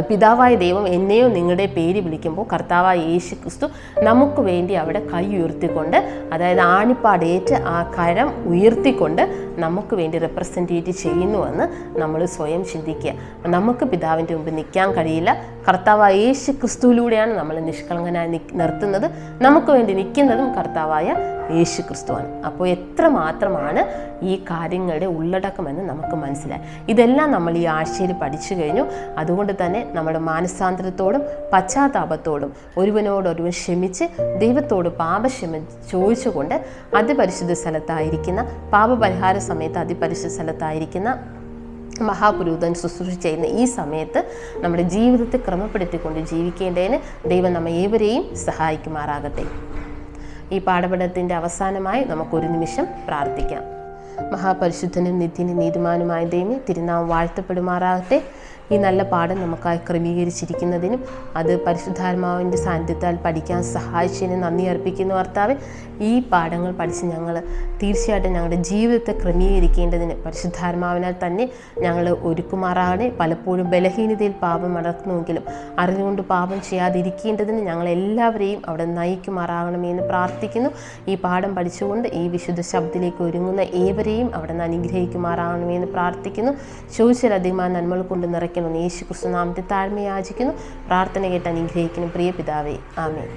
പിതാവായ ദൈവം എന്നെയോ നിങ്ങളുടെ പേര് വിളിക്കുമ്പോൾ കർത്താവായ യേശു ക്രിസ്തു നമുക്ക് വേണ്ടി അവിടെ കൈ ഉയർത്തിക്കൊണ്ട്, അതായത് ആണിപ്പാടേറ്റ് ആ കരം ഉയർത്തിക്കൊണ്ട് നമുക്ക് വേണ്ടി റെപ്രസെൻറ്റേറ്റ് ചെയ്യുന്നുവെന്ന് നമ്മൾ സ്വയം ചിന്തിക്കുക. നമുക്ക് പിതാവിൻ്റെ മുമ്പ് നിൽക്കാൻ കഴിയില്ല. കർത്താവായ യേശു ക്രിസ്തുവിലൂടെയാണ് നമ്മൾ നിഷ്കളങ്കനായി നിർത്തുന്നത്. നമുക്ക് വേണ്ടി നിൽക്കുന്നതും കർത്താവായ യേശു ക്രിസ്തുവാണ്. അപ്പോൾ എത്രമാത്രമാണ് ഈ കാര്യങ്ങളുടെ ഉള്ളടക്കമെന്ന് നമുക്ക് മനസ്സിലായി. ഇതെല്ലാം നമ്മൾ ഈ ആഴ്ചയിൽ പഠിച്ചു കഴിഞ്ഞു. അതുകൊണ്ട് തന്നെ നമ്മുടെ മാനസാന്തരത്തോടും പശ്ചാത്താപത്തോടും ഒരുവനോടൊരുവൻ ക്ഷമിച്ച് ദൈവത്തോട് പാപക്ഷമ ചോദിച്ചുകൊണ്ട് അതിപരിശുദ്ധ സ്ഥലത്തായിരിക്കുന്ന, പാപപരിഹാര സമയത്ത് അതിപരിശുദ്ധ സ്ഥലത്തായിരിക്കുന്ന മഹാപുരോഹിതൻ ശുശ്രൂഷ ചെയ്യുന്ന ഈ സമയത്ത് നമ്മുടെ ജീവിതത്തെ ക്രമപ്പെടുത്തിക്കൊണ്ട് ജീവിക്കേണ്ടതിന് ദൈവം നമ്മെ ഏവരെയും സഹായിക്കുമാറാകട്ടെ. ഈ പാഠപഠനത്തിൻ്റെ അവസാനമായി നമുക്കൊരു നിമിഷം പ്രാർത്ഥിക്കാം. മഹാപരിശുദ്ധനും നിത്യനും നീതിമാനുമായ ദൈവമേ, തിരുനാമം വാഴ്ത്തപ്പെടുമാറാകട്ടെ. ഈ നല്ല പാഠം നമുക്കായി ക്രമീകരിച്ചിരിക്കുന്നതിനും അത് പരിശുദ്ധാത്മാവിൻ്റെ സാന്നിധ്യത്താൽ പഠിക്കാൻ സഹായിച്ചതിന് നന്ദി അർപ്പിക്കുന്നു കർത്താവേ. ഈ പാഠങ്ങൾ പഠിച്ച് ഞങ്ങൾ തീർച്ചയായിട്ടും ഞങ്ങളുടെ ജീവിതത്തെ ക്രമീകരിക്കേണ്ടതിന് പരിശുദ്ധാത്മാവിനാൽ തന്നെ ഞങ്ങൾ ഒരുക്കുമാറാകണേ. പലപ്പോഴും ബലഹീനതയിൽ പാപം നടക്കുന്നുവെങ്കിലും അറിഞ്ഞുകൊണ്ട് പാപം ചെയ്യാതിരിക്കേണ്ടതിന് ഞങ്ങളെല്ലാവരെയും അവിടെ നയിക്കുമാറാകണമേ എന്ന് പ്രാർത്ഥിക്കുന്നു. ഈ പാഠം പഠിച്ചുകൊണ്ട് ഈ വിശുദ്ധ ശബ്ദത്തിലേക്ക് ഒരുങ്ങുന്ന ഏവരെയും അവിടെ നിന്ന് അനുഗ്രഹിക്കുമാറാകണമേ എന്ന് പ്രാർത്ഥിക്കുന്നു. ചോദിച്ചാലധികമായ നന്മകൾ കൊണ്ട് നിറയ്ക്കണം യേശു ക്രിസ്തു നാമത്തിൽ താഴ്മയാചിക്കുന്നു. പ്രാർത്ഥന കേട്ട് അനുഗ്രഹിക്കുന്നു പ്രിയ പിതാവേ. ആമേൻ.